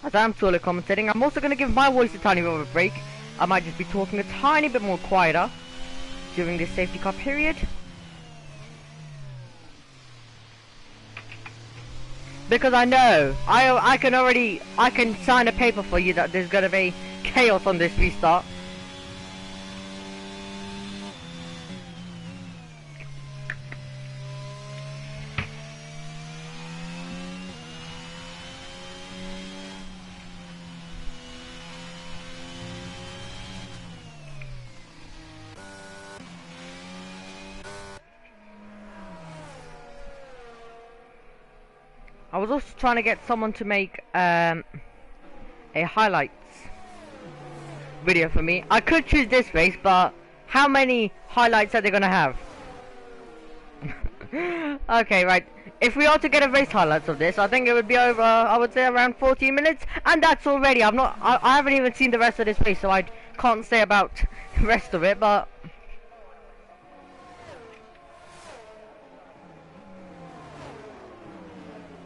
As I'm solo commentating, I'm also going to give my voice a tiny bit of a break. I might just be talking a tiny bit more quieter during this safety car period. Because I know, I can sign a paper for you that there's going to be chaos on this restart. I was also trying to get someone to make a highlights video for me. I could choose this race, but how many highlights are they gonna have? Okay, right. if we are to get a race highlights of this, I think it would be over, I would say around 14 minutes, and that's already, I haven't even seen the rest of this race, so I can't say about the rest of it, but...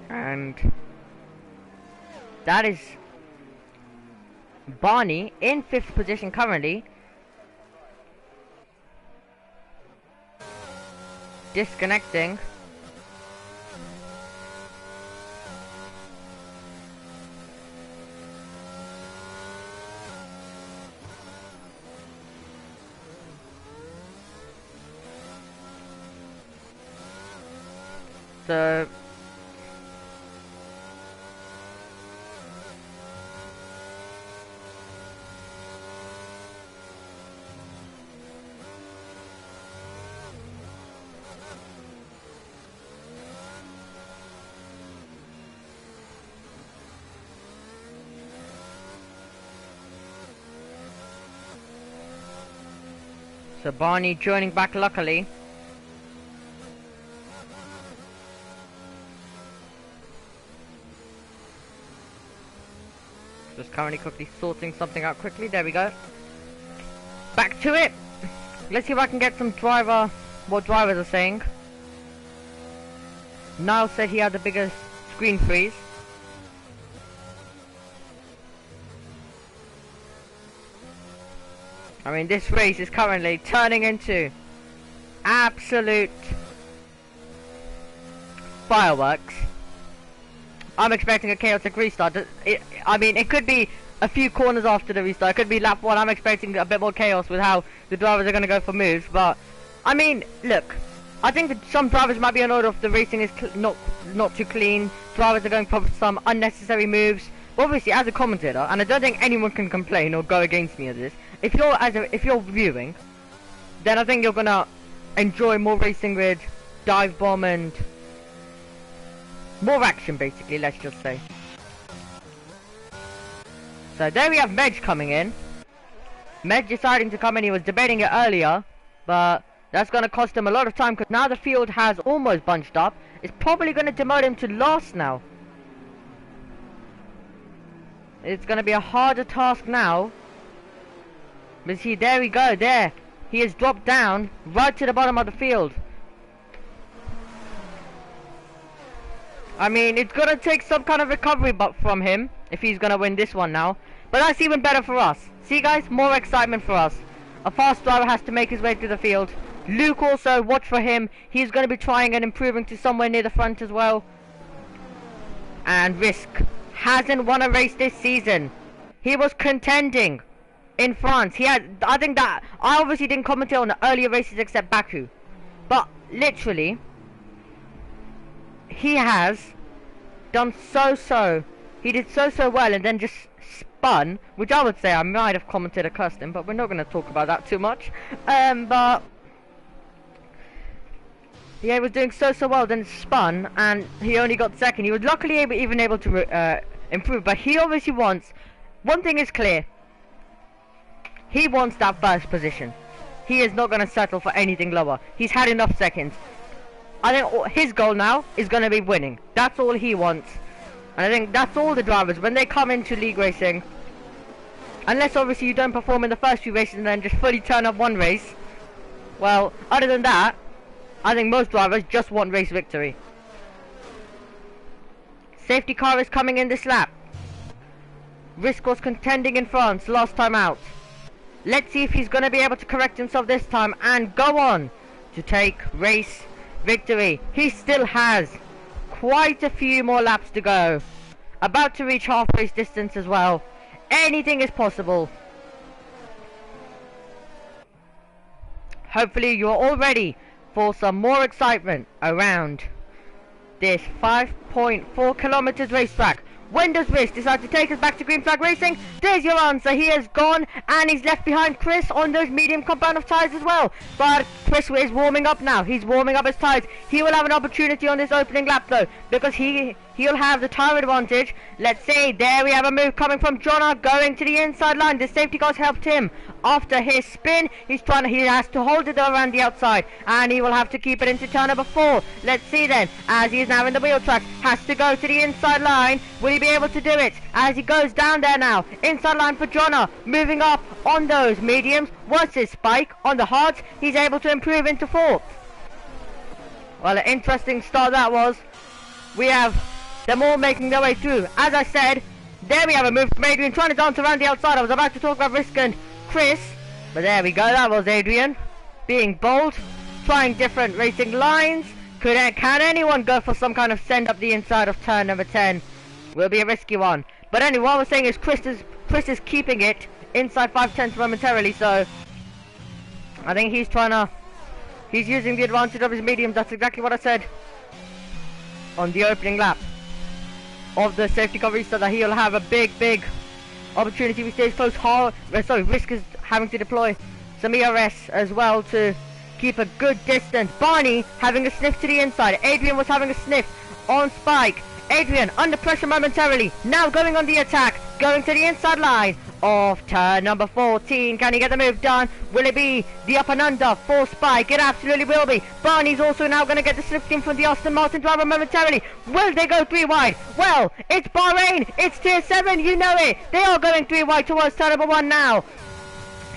And... that is... Barney in 5th position currently. Disconnecting. So Barney joining back luckily. Just currently quickly sorting something out quickly. There we go. Back to it. Let's see if I can get some what drivers are saying. Niall said he had the biggest screen freeze. I mean, this race is currently turning into absolute fireworks. I'm expecting a chaotic restart. I mean, it could be a few corners after the restart. It could be lap 1. I'm expecting a bit more chaos with how the drivers are going to go for moves. But, I mean, look. I think that some drivers might be annoyed if the racing is not too clean. Drivers are going for some unnecessary moves. Obviously, as a commentator, and I don't think anyone can complain or go against me at this. If you're viewing, then I think you're gonna enjoy more racing with dive bomb and more action, basically. Let's just say. So there we have Medj coming in. Medj deciding to come in. He was debating it earlier, but that's gonna cost him a lot of time because now the field has almost bunched up. It's probably gonna demote him to last now. It's gonna be a harder task now. But see, there we go, there. He has dropped down right to the bottom of the field. I mean, it's gonna take some kind of recovery from him if he's gonna win this one now. But that's even better for us. See guys, more excitement for us. A fast driver has to make his way to the field. Luke also, watch for him. He's gonna be trying and improving to somewhere near the front as well. And Risk hasn't won a race this season. He was contending in France. I think that I obviously didn't commentate on the earlier races except Baku, but literally he has done he did so well and then just spun, which I would say I might have commented a custom, but we're not going to talk about that too much. But yeah, he was doing so well, then spun and he only got second. He was luckily even able to improve, but he obviously wants, one thing is clear, he wants that first position. He is not going to settle for anything lower. He's had enough seconds. I think his goal now is going to be winning. That's all he wants. And I think that's all the drivers, when they come into league racing, unless obviously you don't perform in the first few races and then just fully turn up one race, well, other than that, I think most drivers just want race victory. Safety car is coming in this lap. Risk was contending in France last time out. Let's see if he's going to be able to correct himself this time and go on to take race victory. He still has quite a few more laps to go. About to reach half race distance as well. Anything is possible. Hopefully you're all ready for some more excitement around this 5.4 kilometers racetrack. When does Risk decide to take us back to green flag racing? There's your answer. He has gone and he's left behind Chris on those medium compound of tyres as well. But Chris is warming up now. He's warming up his tyres. He will have an opportunity on this opening lap though, because he he'll have the time advantage. Let's see, there we have a move coming from Jonna, going to the inside line. The safety guards helped him. After his spin, he has to hold it around the outside, and he will have to keep it into turn number 4. Let's see then, as he is now in the wheel track, has to go to the inside line. Will he be able to do it? As he goes down there now, inside line for Jonna, moving up on those mediums. What's his spike on the hards? He's able to improve into 4th. Well, an interesting start that was. We have them all making their way through. As I said, there we have a move from Adrian trying to dance around the outside. I was about to talk about Risk and Chris, but there we go. That was Adrian being bold, trying different racing lines. Can anyone go for some kind of send up the inside of turn number 10? Will be a risky one. But anyway, what I was saying is Chris is keeping it inside 5/10 momentarily. So I think he's using the advantage of his mediums. That's exactly what I said on the opening lap of the safety car restart, that he'll have a big opportunity if he stays close. Risk is having to deploy some ERS as well to keep a good distance. Barney having a sniff to the inside. Adrian was having a sniff on Spike. Adrian under pressure momentarily, now going on the attack, going to the inside line of turn number 14. Can he get the move done? Will it be the up and under for Spike? It absolutely will be. Barney's also now going to get the slip in from the Aston Martin driver momentarily. Will they go 3 wide? Well, it's Bahrain, it's tier 7, you know it. They are going 3 wide towards turn number 1 now.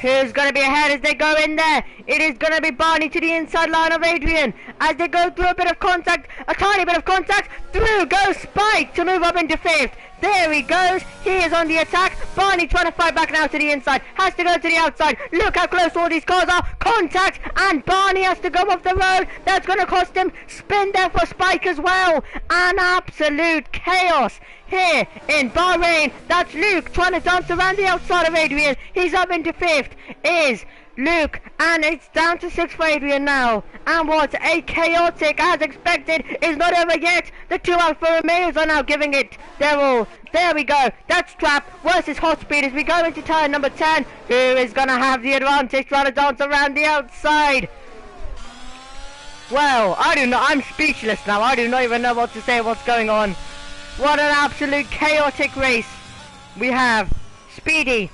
Who's going to be ahead as they go in there? It is going to be Barney to the inside line of Adrian. As they go through a bit of contact, a tiny bit of contact, through goes Spike to move up into 5th. There he goes, he is on the attack. Barney trying to fight back now to the inside, has to go to the outside. Look how close all these cars are. Contact, and Barney has to go off the road. That's going to cost him spin there for Spike as well. An absolute chaos here in Bahrain. That's Luke trying to dance around the outside of Adrian. He's up into 5th, is Luke, and it's down to 6th for Adrian now. And what a chaotic, as expected, is not over yet. The 2 Alfa Romeos are now giving it their all. There we go, that's Trap versus Hot Speed as we go into turn number 10. Who is going to have the advantage trying to dance around the outside? Well, I do not, I'm speechless now. I do not even know what to say, what's going on. What an absolute chaotic race. We have Speedy,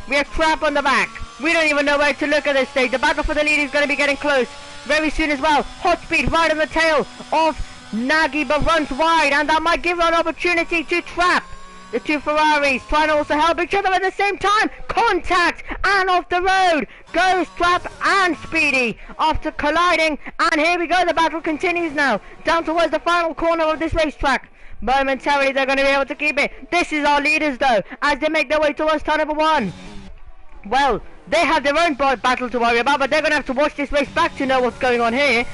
we have Trap on the back. We don't even know where to look at this stage. The battle for the lead is going to be getting close very soon as well. Hot Speed right on the tail of Nagy, but runs wide, and that might give an opportunity to Trap. The 2 Ferraris trying to also help each other at the same time. Contact, and off the road goes Trap and Speedy after colliding. And here we go, the battle continues now, down towards the final corner of this racetrack. Momentarily they're going to be able to keep it. This is our leaders though, as they make their way towards turn number 1. Well, they have their own battle to worry about, but they're going to have to watch this race back to know what's going on here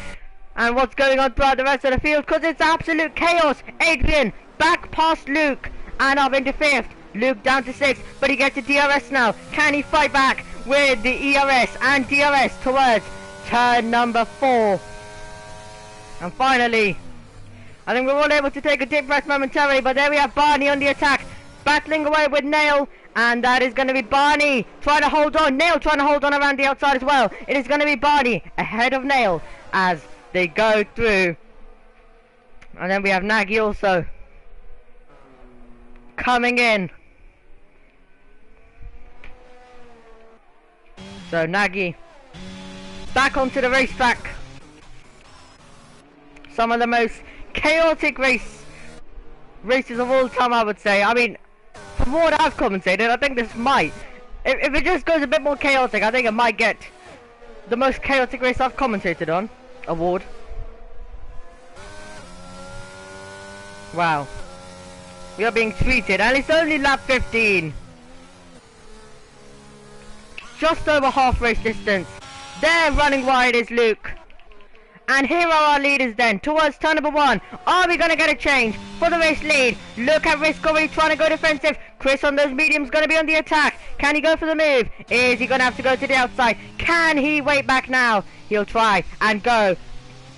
and what's going on throughout the rest of the field, because it's absolute chaos. Adrian back past Luke and up into 5th. Luke down to 6th, but he gets a DRS now. Can he fight back with the ERS and DRS towards turn number 4? And finally, I think we're all able to take a deep breath momentarily, but there we have Barney on the attack, battling away with Nail, and that is going to be Barney trying to hold on. Nail trying to hold on around the outside as well. It is going to be Barney ahead of Nail as they go through. And then we have Nagy also coming in. So Nagy back onto the racetrack. Some of the most chaotic races of all time, I would say. I mean, from what I've commentated, I think this might, if it just goes a bit more chaotic, I think it might get the most chaotic race I've commentated on award. Wow, we are being treated, and it's only lap 15. Just over half race distance. There running wide is Luke. And here are our leaders then, towards turn number 1. Are we going to get a change for the race lead? Look at Risk already trying to go defensive. Chris on those mediums going to be on the attack. Can he go for the move? Is he going to have to go to the outside? Can he wait back now? He'll try and go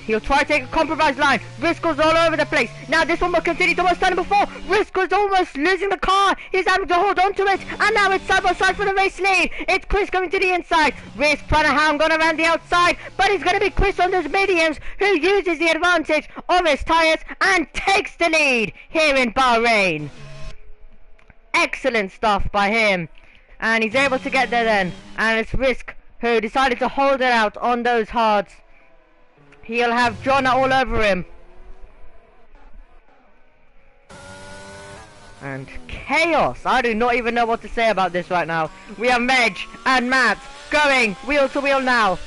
He'll try to take a compromised line. Risk goes all over the place. Now this one will continue to almost turn number 4. Risk was almost losing the car. He's having to hold on to it. And now it's side by side for the race lead. It's Chris coming to the inside. Risk trying to hang on around the outside. But it's going to be Chris on those mediums who uses the advantage of his tyres and takes the lead here in Bahrain. Excellent stuff by him. And he's able to get there then. And it's Risk who decided to hold it out on those hards. He'll have John all over him. And chaos. I do not even know what to say about this right now. We have Medj and Matt going wheel to wheel now.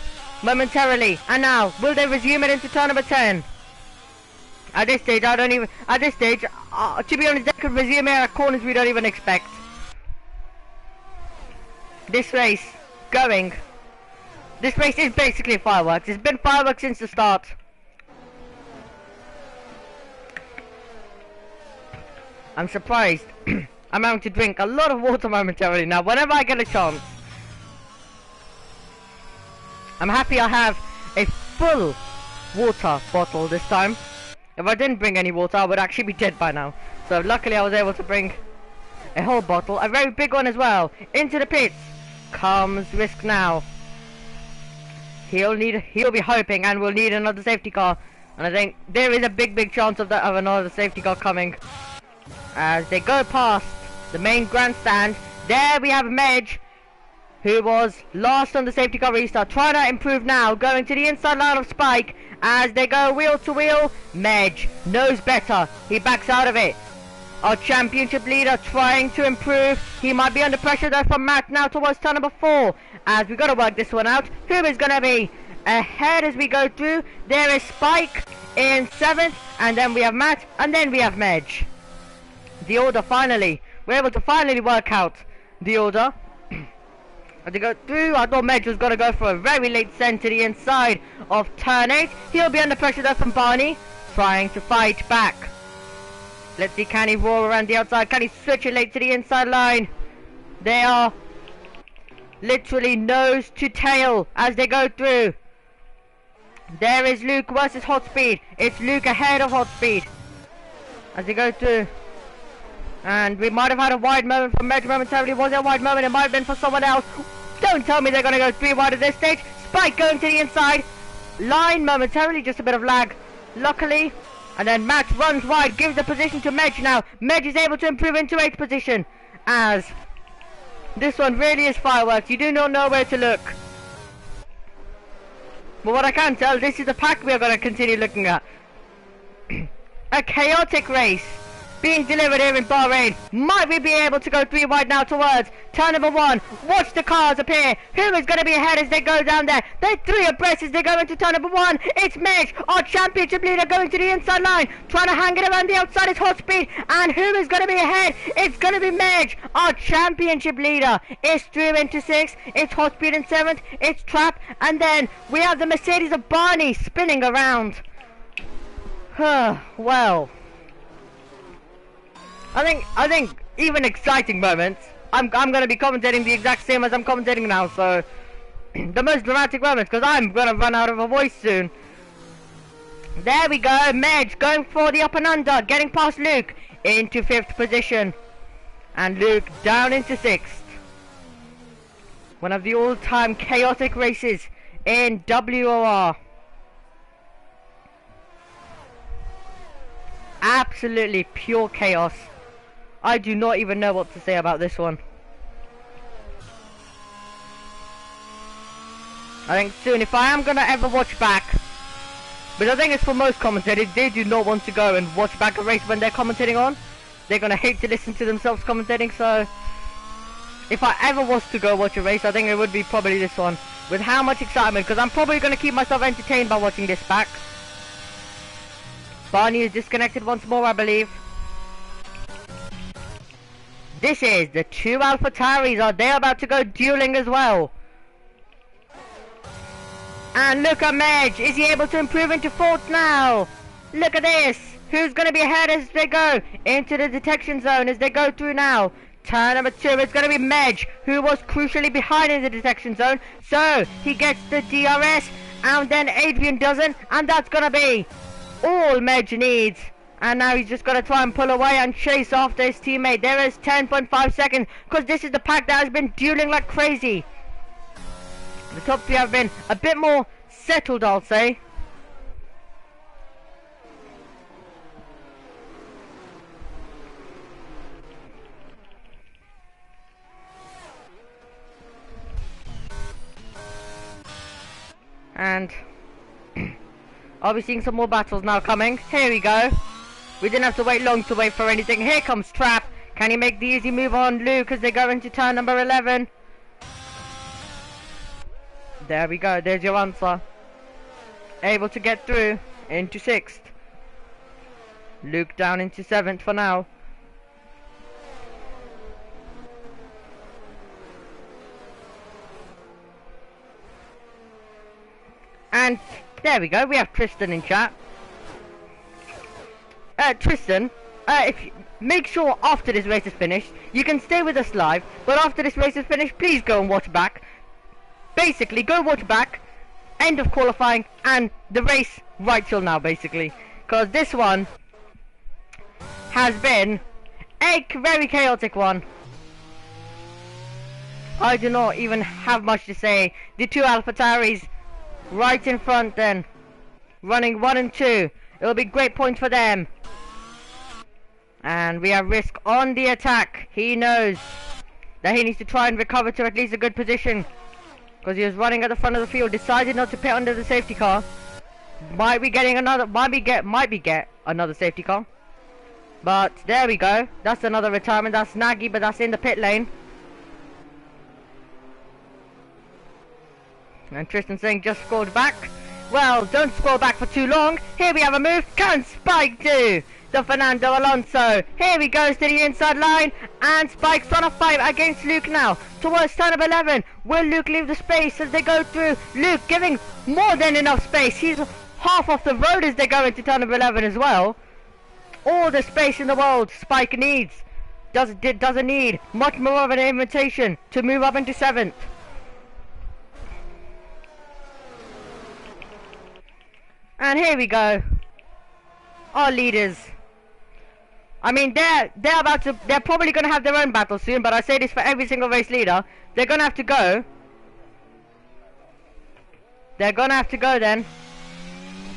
Momentarily. And now, will they resume it into turn number 10? At this stage, I don't even... At this stage, to be honest, they could resume it at corners we don't even expect. This race going... This race is basically fireworks. It's been fireworks since the start. I'm surprised. I'm having to drink a lot of water momentarily now, whenever I get a chance. I'm happy I have a full water bottle this time. If I didn't bring any water, I would actually be dead by now. So luckily I was able to bring a whole bottle, a very big one as well. Into the pits comes Risk now. He'll be hoping and will need another safety car. And I think there is a big chance of another safety car coming. As they go past the main grandstand, there we have Medj, who was last on the safety car restart, trying to improve now, going to the inside line of Spike. As they go wheel to wheel, Medj knows better, he backs out of it. Our championship leader trying to improve. He might be under pressure though from Matt now towards turn number 4. As we got to work this one out. Who is going to be ahead as we go through? There is Spike in 7th. And then we have Matt. And then we have Medj. The order finally. We're able to finally work out the order. As they go through, I thought Medj was going to go for a very late send to the inside of turn 8. He'll be under pressure though from Barney. Trying to fight back. Let's see, can he roar around the outside? Can he switch it late to the inside line? They are literally nose to tail as they go through. There is Luke versus Hot Speed. It's Luke ahead of Hot Speed as they go through. And we might have had a wide moment from Medj momentarily. Was it a wide moment? It might have been for someone else. Don't tell me they're going to go 3 wide at this stage. Spike going to the inside line momentarily. Just a bit of lag, luckily. And then Matt runs wide, gives the position to Medj now. Medj is able to improve into 8th position. As this one really is fireworks. You do not know where to look. But what I can tell, this is the pack we are going to continue looking at. A chaotic race being delivered here in Bahrain. Might we be able to go 3 wide now towards turn number 1? Watch the cars appear. Who is going to be ahead as they go down there? They're 3 abreast as they go into turn number 1. It's Medj, our championship leader, going to the inside line, trying to hang it around the outside. It's Hot Speed. And who is going to be ahead? It's going to be Medj, our championship leader. It's through into 6th. It's Hot Speed in 7th. It's Trap. And then we have the Mercedes of Barney spinning around. Well, I think even exciting moments, I'm going to be commentating the exact same as I'm commentating now, so the most dramatic moments, because I'm going to run out of a voice soon. There we go, Medj going for the up and under, getting past Luke into 5th position, and Luke down into 6th. One of the all-time chaotic races in WOR. Absolutely pure chaos. I do not even know what to say about this one. I think soon, if I am going to ever watch back, but I think it's for most commentators, they do not want to go and watch back a race when they're commentating on. They're going to hate to listen to themselves commentating, so if I ever was to go watch a race, I think it would be probably this one. With how much excitement, because I'm probably going to keep myself entertained by watching this back. Barney is disconnected once more, I believe. This is the 2 AlphaTauris. Are they about to go dueling as well? And look at Medj. Is he able to improve into 4th now? Look at this. Who's going to be ahead as they go into the detection zone as they go through now? Turn number 2 is going to be Medj, who was crucially behind in the detection zone. So he gets the DRS. and then Adrian doesn't, and that's gonna be all Medj needs. And now he's just gonna try and pull away and chase after his teammate. There is 10.5 seconds, because this is the pack that has been dueling like crazy. The top three have been a bit more settled, I'll say. And I'll be seeing some more battles now coming. Here we go. We didn't have to wait long to wait for anything. Here comes Trap. Can he make the easy move on Luke as they go into turn number 11? There we go. There's your answer. Able to get through into 6th. Luke down into 7th for now. And there we go, we have Tristan in chat. Tristan, make sure after this race is finished, you can stay with us live, but after this race is finished, please go and watch back. Basically, go watch back, end of qualifying, and the race right till now, basically. Because this one has been a very chaotic one. I do not even have much to say. The two AlphaTauris right in front then, running 1 and 2. It'll be great points for them. And we have Risk on the attack. He knows that he needs to try and recover to at least a good position, because he was running at the front of the field. Decided not to pit under the safety car. Might be getting another. Might be get another safety car. But there we go. That's another retirement. That's Nagy, but that's in the pit lane. And Tristan saying just scored back. Well, don't score back for too long. Here we have a move. Can Spike do? The Fernando Alonso. Here he goes to the inside line. And Spike's trying to fight against Luke now. Towards turn of 11. Will Luke leave the space as they go through? Luke giving more than enough space. He's half off the road as they go into turn of 11 as well. All the space in the world Spike needs. Doesn't need much more of an invitation to move up into 7th. And here we go. Our leaders. I mean, they're probably gonna have their own battle soon, but I say this for every single race leader. They're gonna have to go. They're gonna have to go then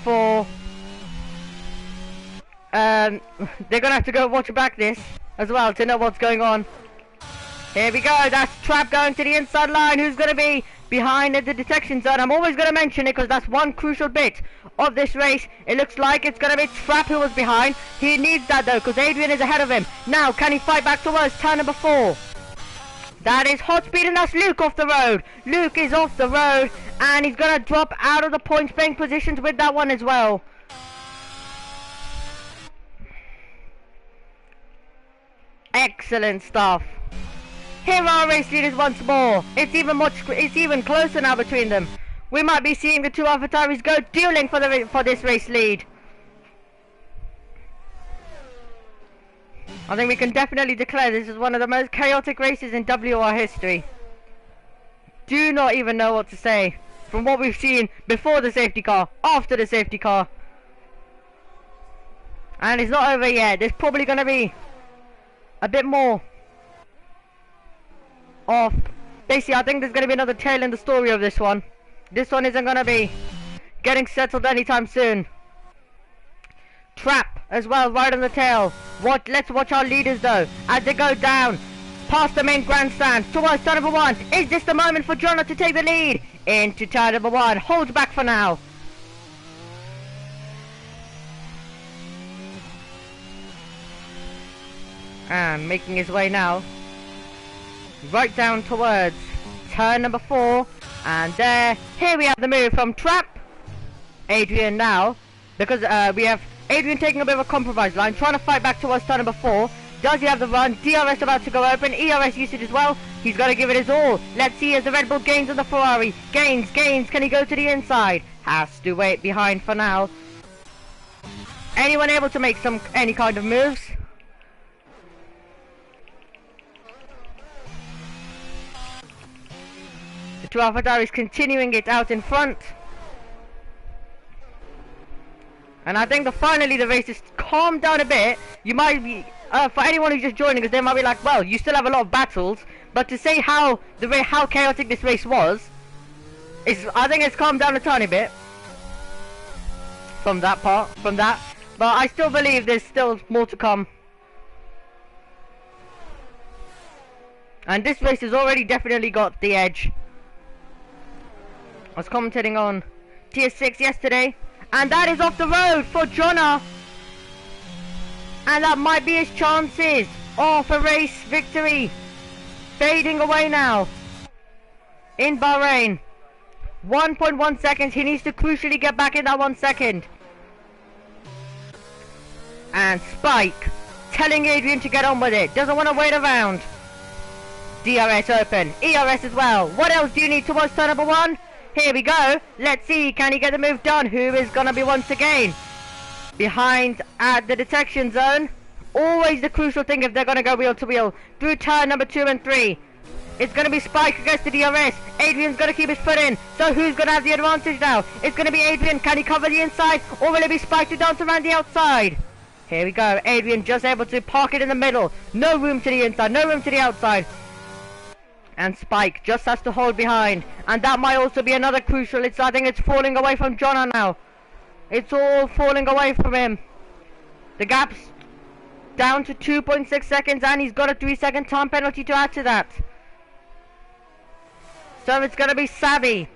for they're gonna have to go watch back this as well to know what's going on. Here we go. That's Trap going to the inside line. Who's gonna be behind at the detection zone? I'm always gonna mention it because that's one crucial bit of this race. It looks like it's gonna be Trap who was behind. He needs that though, because Adrian is ahead of him. Now, can he fight back towards turn number 4? That is Hot Speed, and that's Luke off the road. Luke is off the road, and he's gonna drop out of the points paying positions with that one as well. Excellent stuff. Here are our race leaders once more. It's even closer now between them. We might be seeing the two AlphaTauris go dueling for this race lead. I think we can definitely declare this is one of the most chaotic races in WOR history. Do not even know what to say from what we've seen before the safety car, after the safety car. And it's not over yet. There's probably going to be a bit more of... Basically, I think there's going to be another tail in the story of this one. This one isn't going to be getting settled anytime soon. Trap as well, right on the tail. Let's watch our leaders though, as they go down past the main grandstand towards turn number 1. Is this the moment for Jonah to take the lead? Into turn number 1, holds back for now. And making his way now right down towards turn number 4. And here we have the move from Trap. Adrian now, because we have Adrian taking a bit of a compromise line, trying to fight back towards turn number 4. Does he have the run? DRS about to go open. ERS usage as well. He's got to give it his all. Let's see as the Red Bull gains on the Ferrari. Gains. Can he go to the inside? Has to wait behind for now. Anyone able to make any kind of moves? The two AlphaTauris continuing it out in front. And I think that finally the race has calmed down a bit. You might be, for anyone who's just joining us, they might be like, well, you still have a lot of battles. But to say how chaotic this race was, I think it's calmed down a tiny bit. From that. But I still believe there's still more to come. And this race has already definitely got the edge. I was commentating on Tier 6 yesterday. And that is off the road for Jonah. And that might be his chances of a race victory. Fading away now. In Bahrain. 1.1 seconds. He needs to crucially get back in that 1 second. And Spike telling Adrian to get on with it. Doesn't want to wait around. DRS open. ERS as well. What else do you need towards turn number 1? Here we go. Let's see. Can he get the move done? Who is going to be once again behind at the detection zone? Always the crucial thing if they're going to go wheel to wheel. Through turn number 2 and 3. It's going to be Spike against the DRS. Adrian's going to keep his foot in. So who's going to have the advantage now? It's going to be Adrian. Can he cover the inside? Or will it be Spike to dance around the outside? Here we go. Adrian just able to park it in the middle. No room to the inside. No room to the outside. And Spike just has to hold behind. And that might also be another crucial. I think it's falling away from Jonah now. It's all falling away from him. The gap's down to 2.6 seconds. And he's got a 3-second time penalty to add to that. So it's going to be Savvy.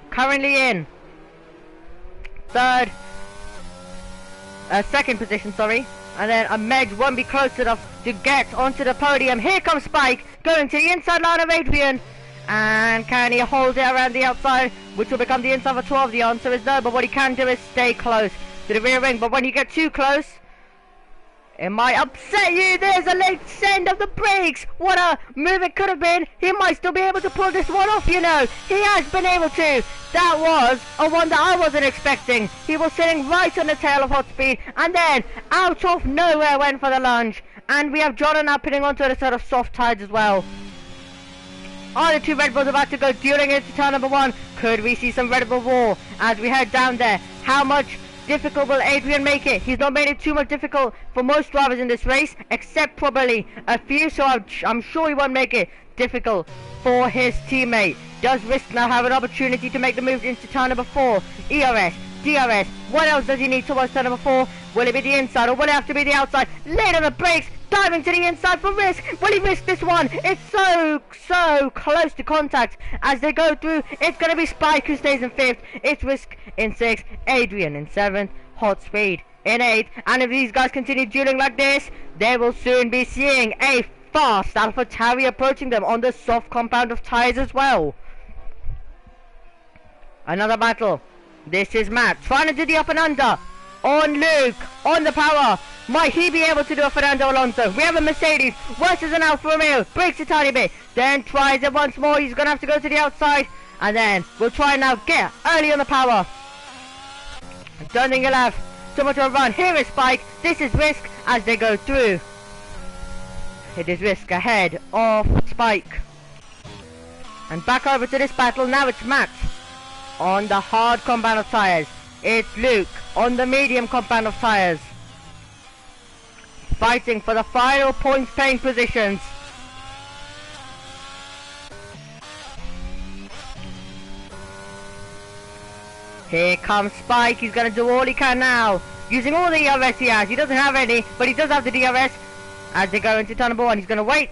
Currently in second position, sorry. And then Ahmed won't be close enough to get onto the podium. Here comes Spike, going to the inside line of Adrian. And can he hold it around the outside, which will become the inside of 12? The answer is no, but what he can do is stay close to the rear ring. But when you get too close, it might upset you. There's a late send of the brakes. What a move it could have been. He might still be able to pull this one off, you know. He has been able to. That was a one that I wasn't expecting. He was sitting right on the tail of Hot Speed. And then, out of nowhere, went for the lunge. And we have Jonah now putting onto the sort of soft tides as well. Are the two Red Bulls about to go dueling into turn number 1? Could we see some Red Bull war as we head down there? How much difficult will Adrian make it? He's not made it too much difficult for most drivers in this race, except probably a few, so I'm sure he won't make it difficult for his teammate. Does Risk now have an opportunity to make the move into turn number 4? ERS, DRS, what else does he need towards turn number 4? Will it be the inside or will it have to be the outside? Late on the brakes, diving to the inside for Risk. Will he risk this one? It's so close to contact as they go through. It's going to be Spike who stays in 5th. It's Risk in 6th, Adrian in 7th, Hot Speed in 8th. And if these guys continue dueling like this, they will soon be seeing a fast AlphaTauri approaching them on the soft compound of tyres as well. Another battle. This is Matt trying to do the up and under on Luke, on the power. Might he be able to do a Fernando Alonso? We have a Mercedes versus an Alfa Romeo. Breaks a tiny bit, then tries it once more. He's going to have to go to the outside. And then we'll try now get early on the power. Don't think he'll have too much of a run. Here is Spike. This is Risk as they go through. It is Risk ahead of Spike. And back over to this battle. Now it's Matt on the hard compound of tyres. It's Luke on the medium compound of tyres. Fighting for the final points paying positions. Here comes Spike. He's going to do all he can now. Using all the DRS he has. He doesn't have any, but he does have the DRS. As they go into turn number 1, he's going to wait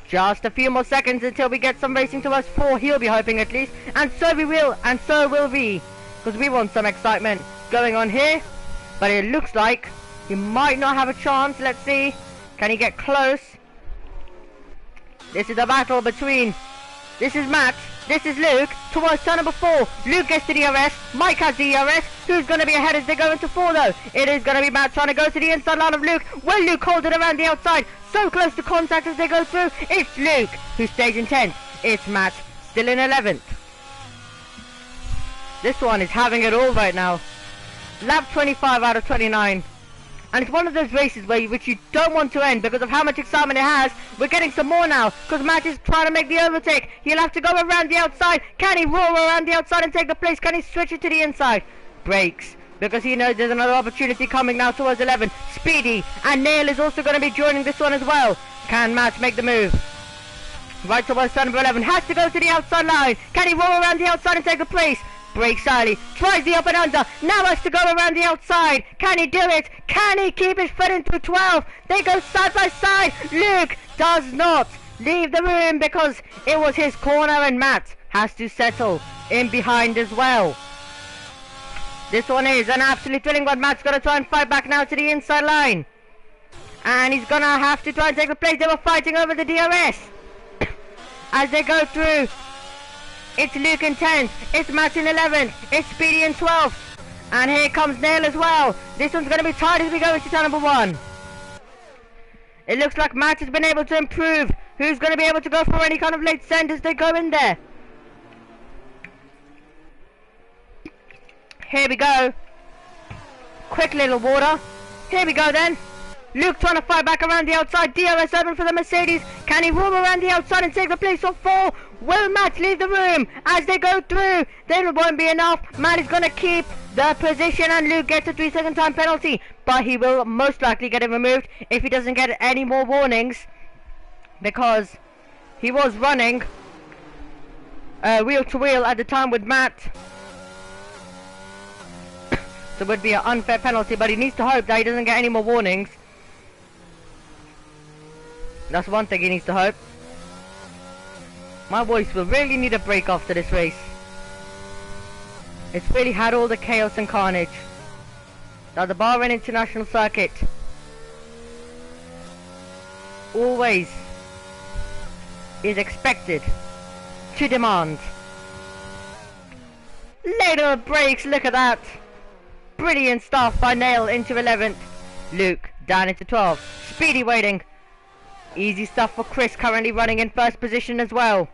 just a few more seconds until we get some racing towards 4. He'll be hoping at least. And so we will. And so will we. Because we want some excitement going on here. But it looks like he might not have a chance. Let's see. Can he get close? This is a battle between... This is Matt. This is Luke. Towards turn number 4. Luke gets the DRS. Mike has the DRS. Who's going to be ahead as they go into 4 though? It is going to be Matt trying to go to the inside line of Luke. Will Luke hold it around the outside? So close to contact as they go through. It's Luke who stays in 10th. It's Matt still in 11th. This one is having it all right now. Lap 25 out of 29. And it's one of those races which you don't want to end because of how much excitement it has. We're getting some more now because Matt is trying to make the overtake. He'll have to go around the outside. Can he roar around the outside and take the place? Can he switch it to the inside? Brakes because he knows there's another opportunity coming now towards 11. Speedy and Neil is also going to be joining this one as well. Can Matt make the move? Right towards turn number 11. Has to go to the outside line. Can he roar around the outside and take the place? Brakes early, tries the up and under, now has to go around the outside. Can he do it? Can he keep his foot into 12? They go side by side. Luke does not leave the room because it was his corner and Matt has to settle in behind as well. This one is an absolute thrilling one. Matt's going to try and fight back now to the inside line. And he's going to have to try and take the place. They were fighting over the DRS. As they go through, it's Luke in 10th, it's Matt in 11th, it's Speedy in 12th, and here comes Neil as well. This one's going to be tight as we go into turn number 1. It looks like Matt has been able to improve. Who's going to be able to go for any kind of late send as they go in there? Here we go. Quick little water. Here we go then. Luke trying to fight back around the outside. DRS open for the Mercedes. Can he roam around the outside and take the place of 4? Will Matt leave the room as they go through? There won't be enough. Matt is going to keep the position and Luke gets a 3-second time penalty. But he will most likely get it removed if he doesn't get any more warnings. Because he was running wheel to wheel at the time with Matt. So it would be an unfair penalty, but he needs to hope that he doesn't get any more warnings. That's one thing he needs to hope. My voice will really need a break after this race. It's really had all the chaos and carnage that the Bahrain International Circuit always is expected to demand. Later breaks, look at that. Brilliant stuff by Neil into 11th. Luke down into 12th. Speedy waiting. Easy stuff for Chris, currently running in first position as well.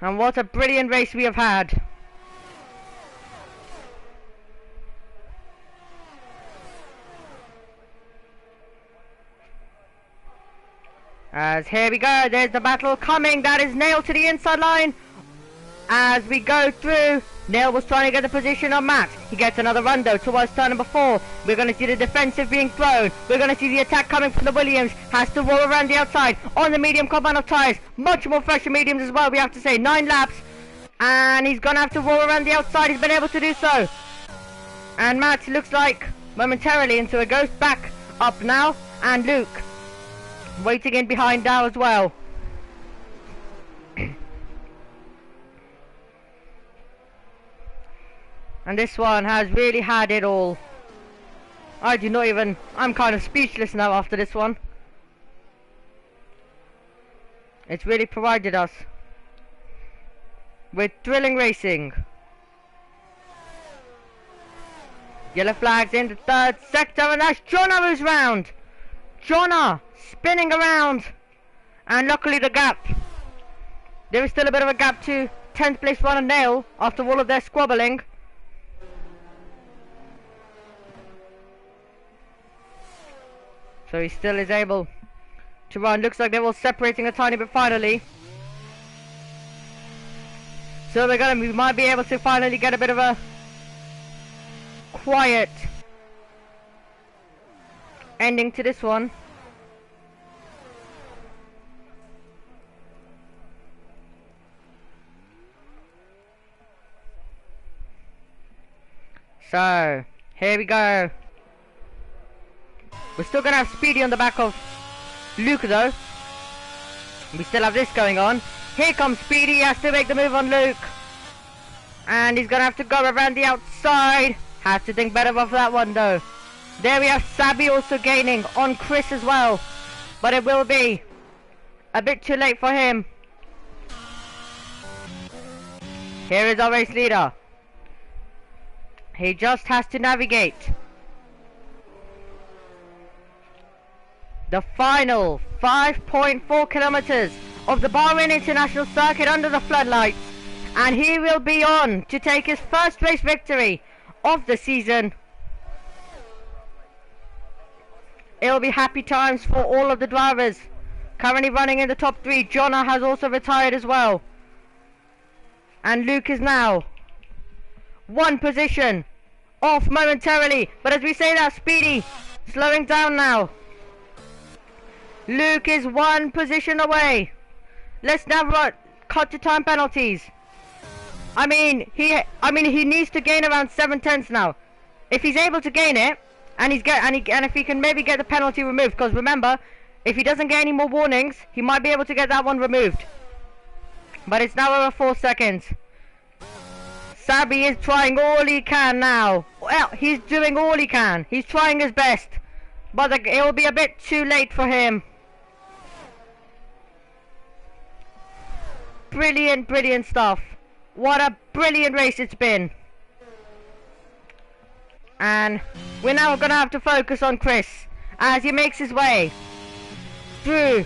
And what a brilliant race we have had. As here we go, there's the battle coming. That is Neil to the inside line. As we go through, Neil was trying to get the position on Matt. He gets another run though towards turn number 4. We're going to see the defensive being thrown. We're going to see the attack coming from the Williams. Has to roll around the outside on the medium compound of tyres. Much more fresher mediums as well, we have to say. 9 laps. And he's going to have to roll around the outside. He's been able to do so. And Matt looks like momentarily into a ghost back up now. And Luke waiting in behind now as well. And this one has really had it all. I'm kind of speechless now after this one. It's really provided us with thrilling racing. Yellow flags in the 3rd sector, and that's Jonna who's round. Jonna spinning around, and luckily the gap. There is still a bit of a gap to 10th place runner Neil after all of their squabbling. So he still is able to run. Looks like they're all separating a tiny bit finally. So we might be able to finally get a bit of a quiet ending to this one. So here we go. We're still going to have Speedy on the back of Luke though. We still have this going on. Here comes Speedy, he has to make the move on Luke. And he's going to have to go around the outside. Has to think better of that one though. There we have Sabby also gaining on Chris as well. But it will be a bit too late for him. Here is our race leader. He just has to navigate the final 5.4 kilometers of the Bahrain International Circuit under the floodlights. And he will be on to take his first race victory of the season. It will be happy times for all of the drivers. Currently running in the top 3. Jonna has also retired as well. And Luke is now one position off momentarily. But as we say that, Speedy slowing down now. Luke is one position away. Let's now cut to time penalties. I mean he needs to gain around 7/10 now. If he's able to gain it, and if he can maybe get the penalty removed, because remember, if he doesn't get any more warnings, he might be able to get that one removed. But it's now over 4 seconds. Sabi is trying all he can now. Well, he's doing all he can. He's trying his best. But it will be a bit too late for him. Brilliant, brilliant stuff. What a brilliant race it's been. And we're now going to have to focus on Chris as he makes his way through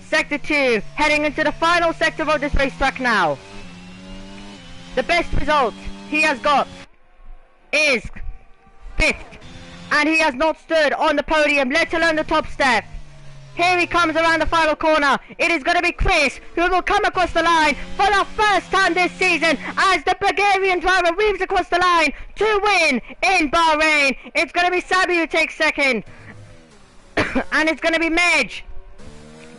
Sector 2, heading into the final sector of this racetrack now. The best result he has got is 5th, and he has not stood on the podium, let alone the top step. Here he comes around the final corner. It is going to be Chris who will come across the line for the first time this season as the Bulgarian driver weaves across the line to win in Bahrain. It's going to be Sabi who takes second. And it's going to be Medj.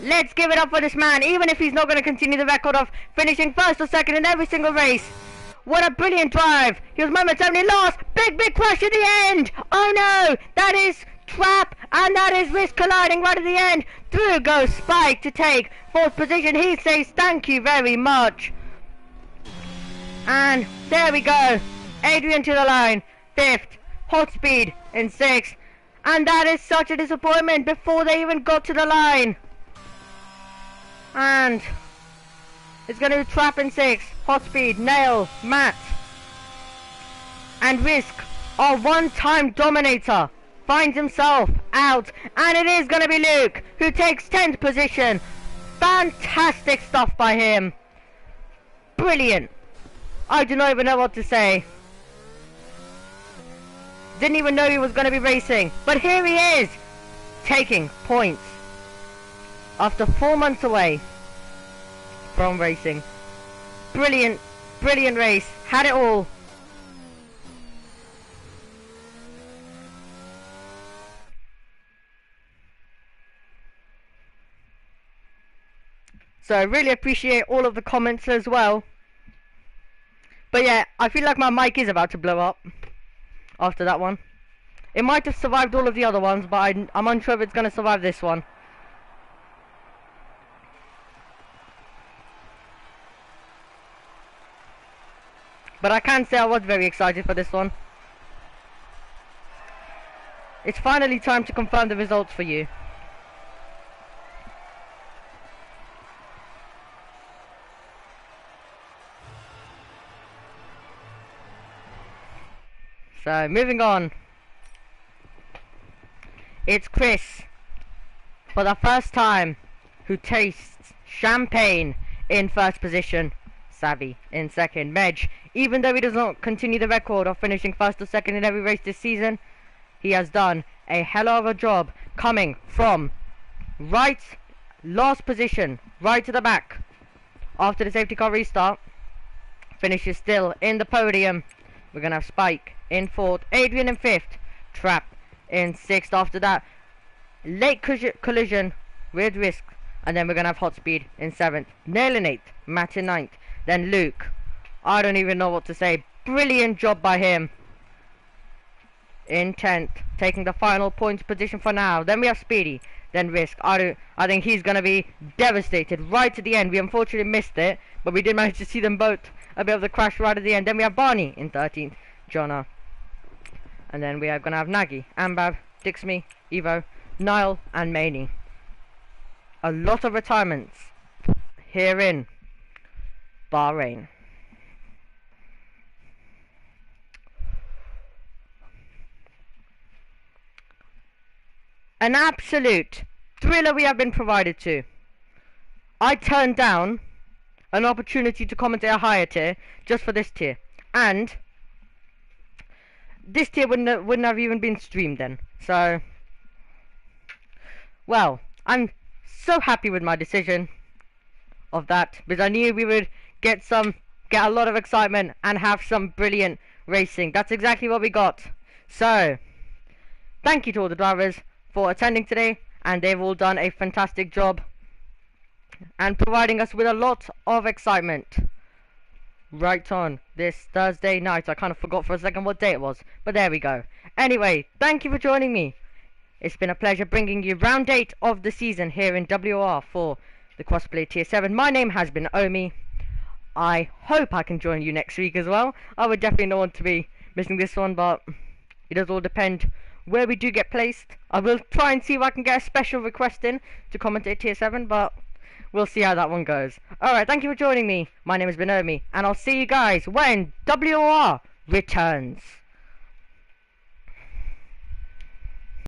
Let's give it up for this man, even if he's not going to continue the record of finishing first or second in every single race. What a brilliant drive. He was momentarily lost. Big crash at the end. Oh no, that is trap, and that is risk colliding right at the end. Through goes Spike to take 4th position. He says thank you very much. And there we go. Adrian to the line, 5th. Hotspeed in 6th. And that is such a disappointment before they even got to the line. And it's going to be Trap in 6th. Hotspeed, Nail, Matt. And Risk, our one-time dominator, finds himself out, and it is going to be Luke who takes 10th position. Fantastic stuff by him. Brilliant. I do not even know what to say. Didn't even know he was going to be racing, but here he is taking points after 4 months away from racing. Brilliant race, had it all. So I really appreciate all of the comments as well. But yeah, I feel like my mic is about to blow up after that one. It might have survived all of the other ones, but I'm unsure if it's going to survive this one. But I can say I was very excited for this one. It's finally time to confirm the results for you. So, moving on. It's Chris, for the first time, who tastes champagne in 1st position. Savvy in 2nd. Medj, even though he does not continue the record of finishing 1st or 2nd in every race this season, he has done a hell of a job coming from last position, right to the back. After the safety car restart, finishes still in the podium. We're going to have Spike in 4th, Adrian in 5th, Trap in 6th. After that, late collision with Risk, and then we're going to have Hotspeed in 7th, Nail in 8th, Matt in 9th, then Luke. I don't even know what to say. Brilliant job by him. In 10th, taking the final points position for now. Then we have Speedy, then Risk. I think he's going to be devastated right at the end. We unfortunately missed it, but we did manage to see them both a bit of the crash right at the end. Then we have Barney in 13th, Jonna. And then we are going to have Nagy, Ambav, Dixme, Evo, Niall and Maney. A lot of retirements here in Bahrain. An absolute thriller we have been provided to. I turned down an opportunity to commentate a higher tier just for this tier. And this tier wouldn't have even been streamed then. So, well, I'm so happy with my decision of that, because I knew we would get a lot of excitement and have some brilliant racing. That's exactly what we got. So, thank you to all the drivers for attending today, and they've all done a fantastic job and providing us with a lot of excitement right on this Thursday night. I kind of forgot for a second what day it was, but there we go. Anyway, thank you for joining me. It's been a pleasure bringing you round 8 of the season here in WOR for the Crossplay Tier 7. My name has been Omi. I hope I can join you next week as well. I would definitely not want to be missing this one, but it does all depend where we do get placed. I will try and see if I can get a special request in to commentate Tier 7, but we'll see how that one goes. Alright, thank you for joining me. My name has been Omi, and I'll see you guys when WOR returns.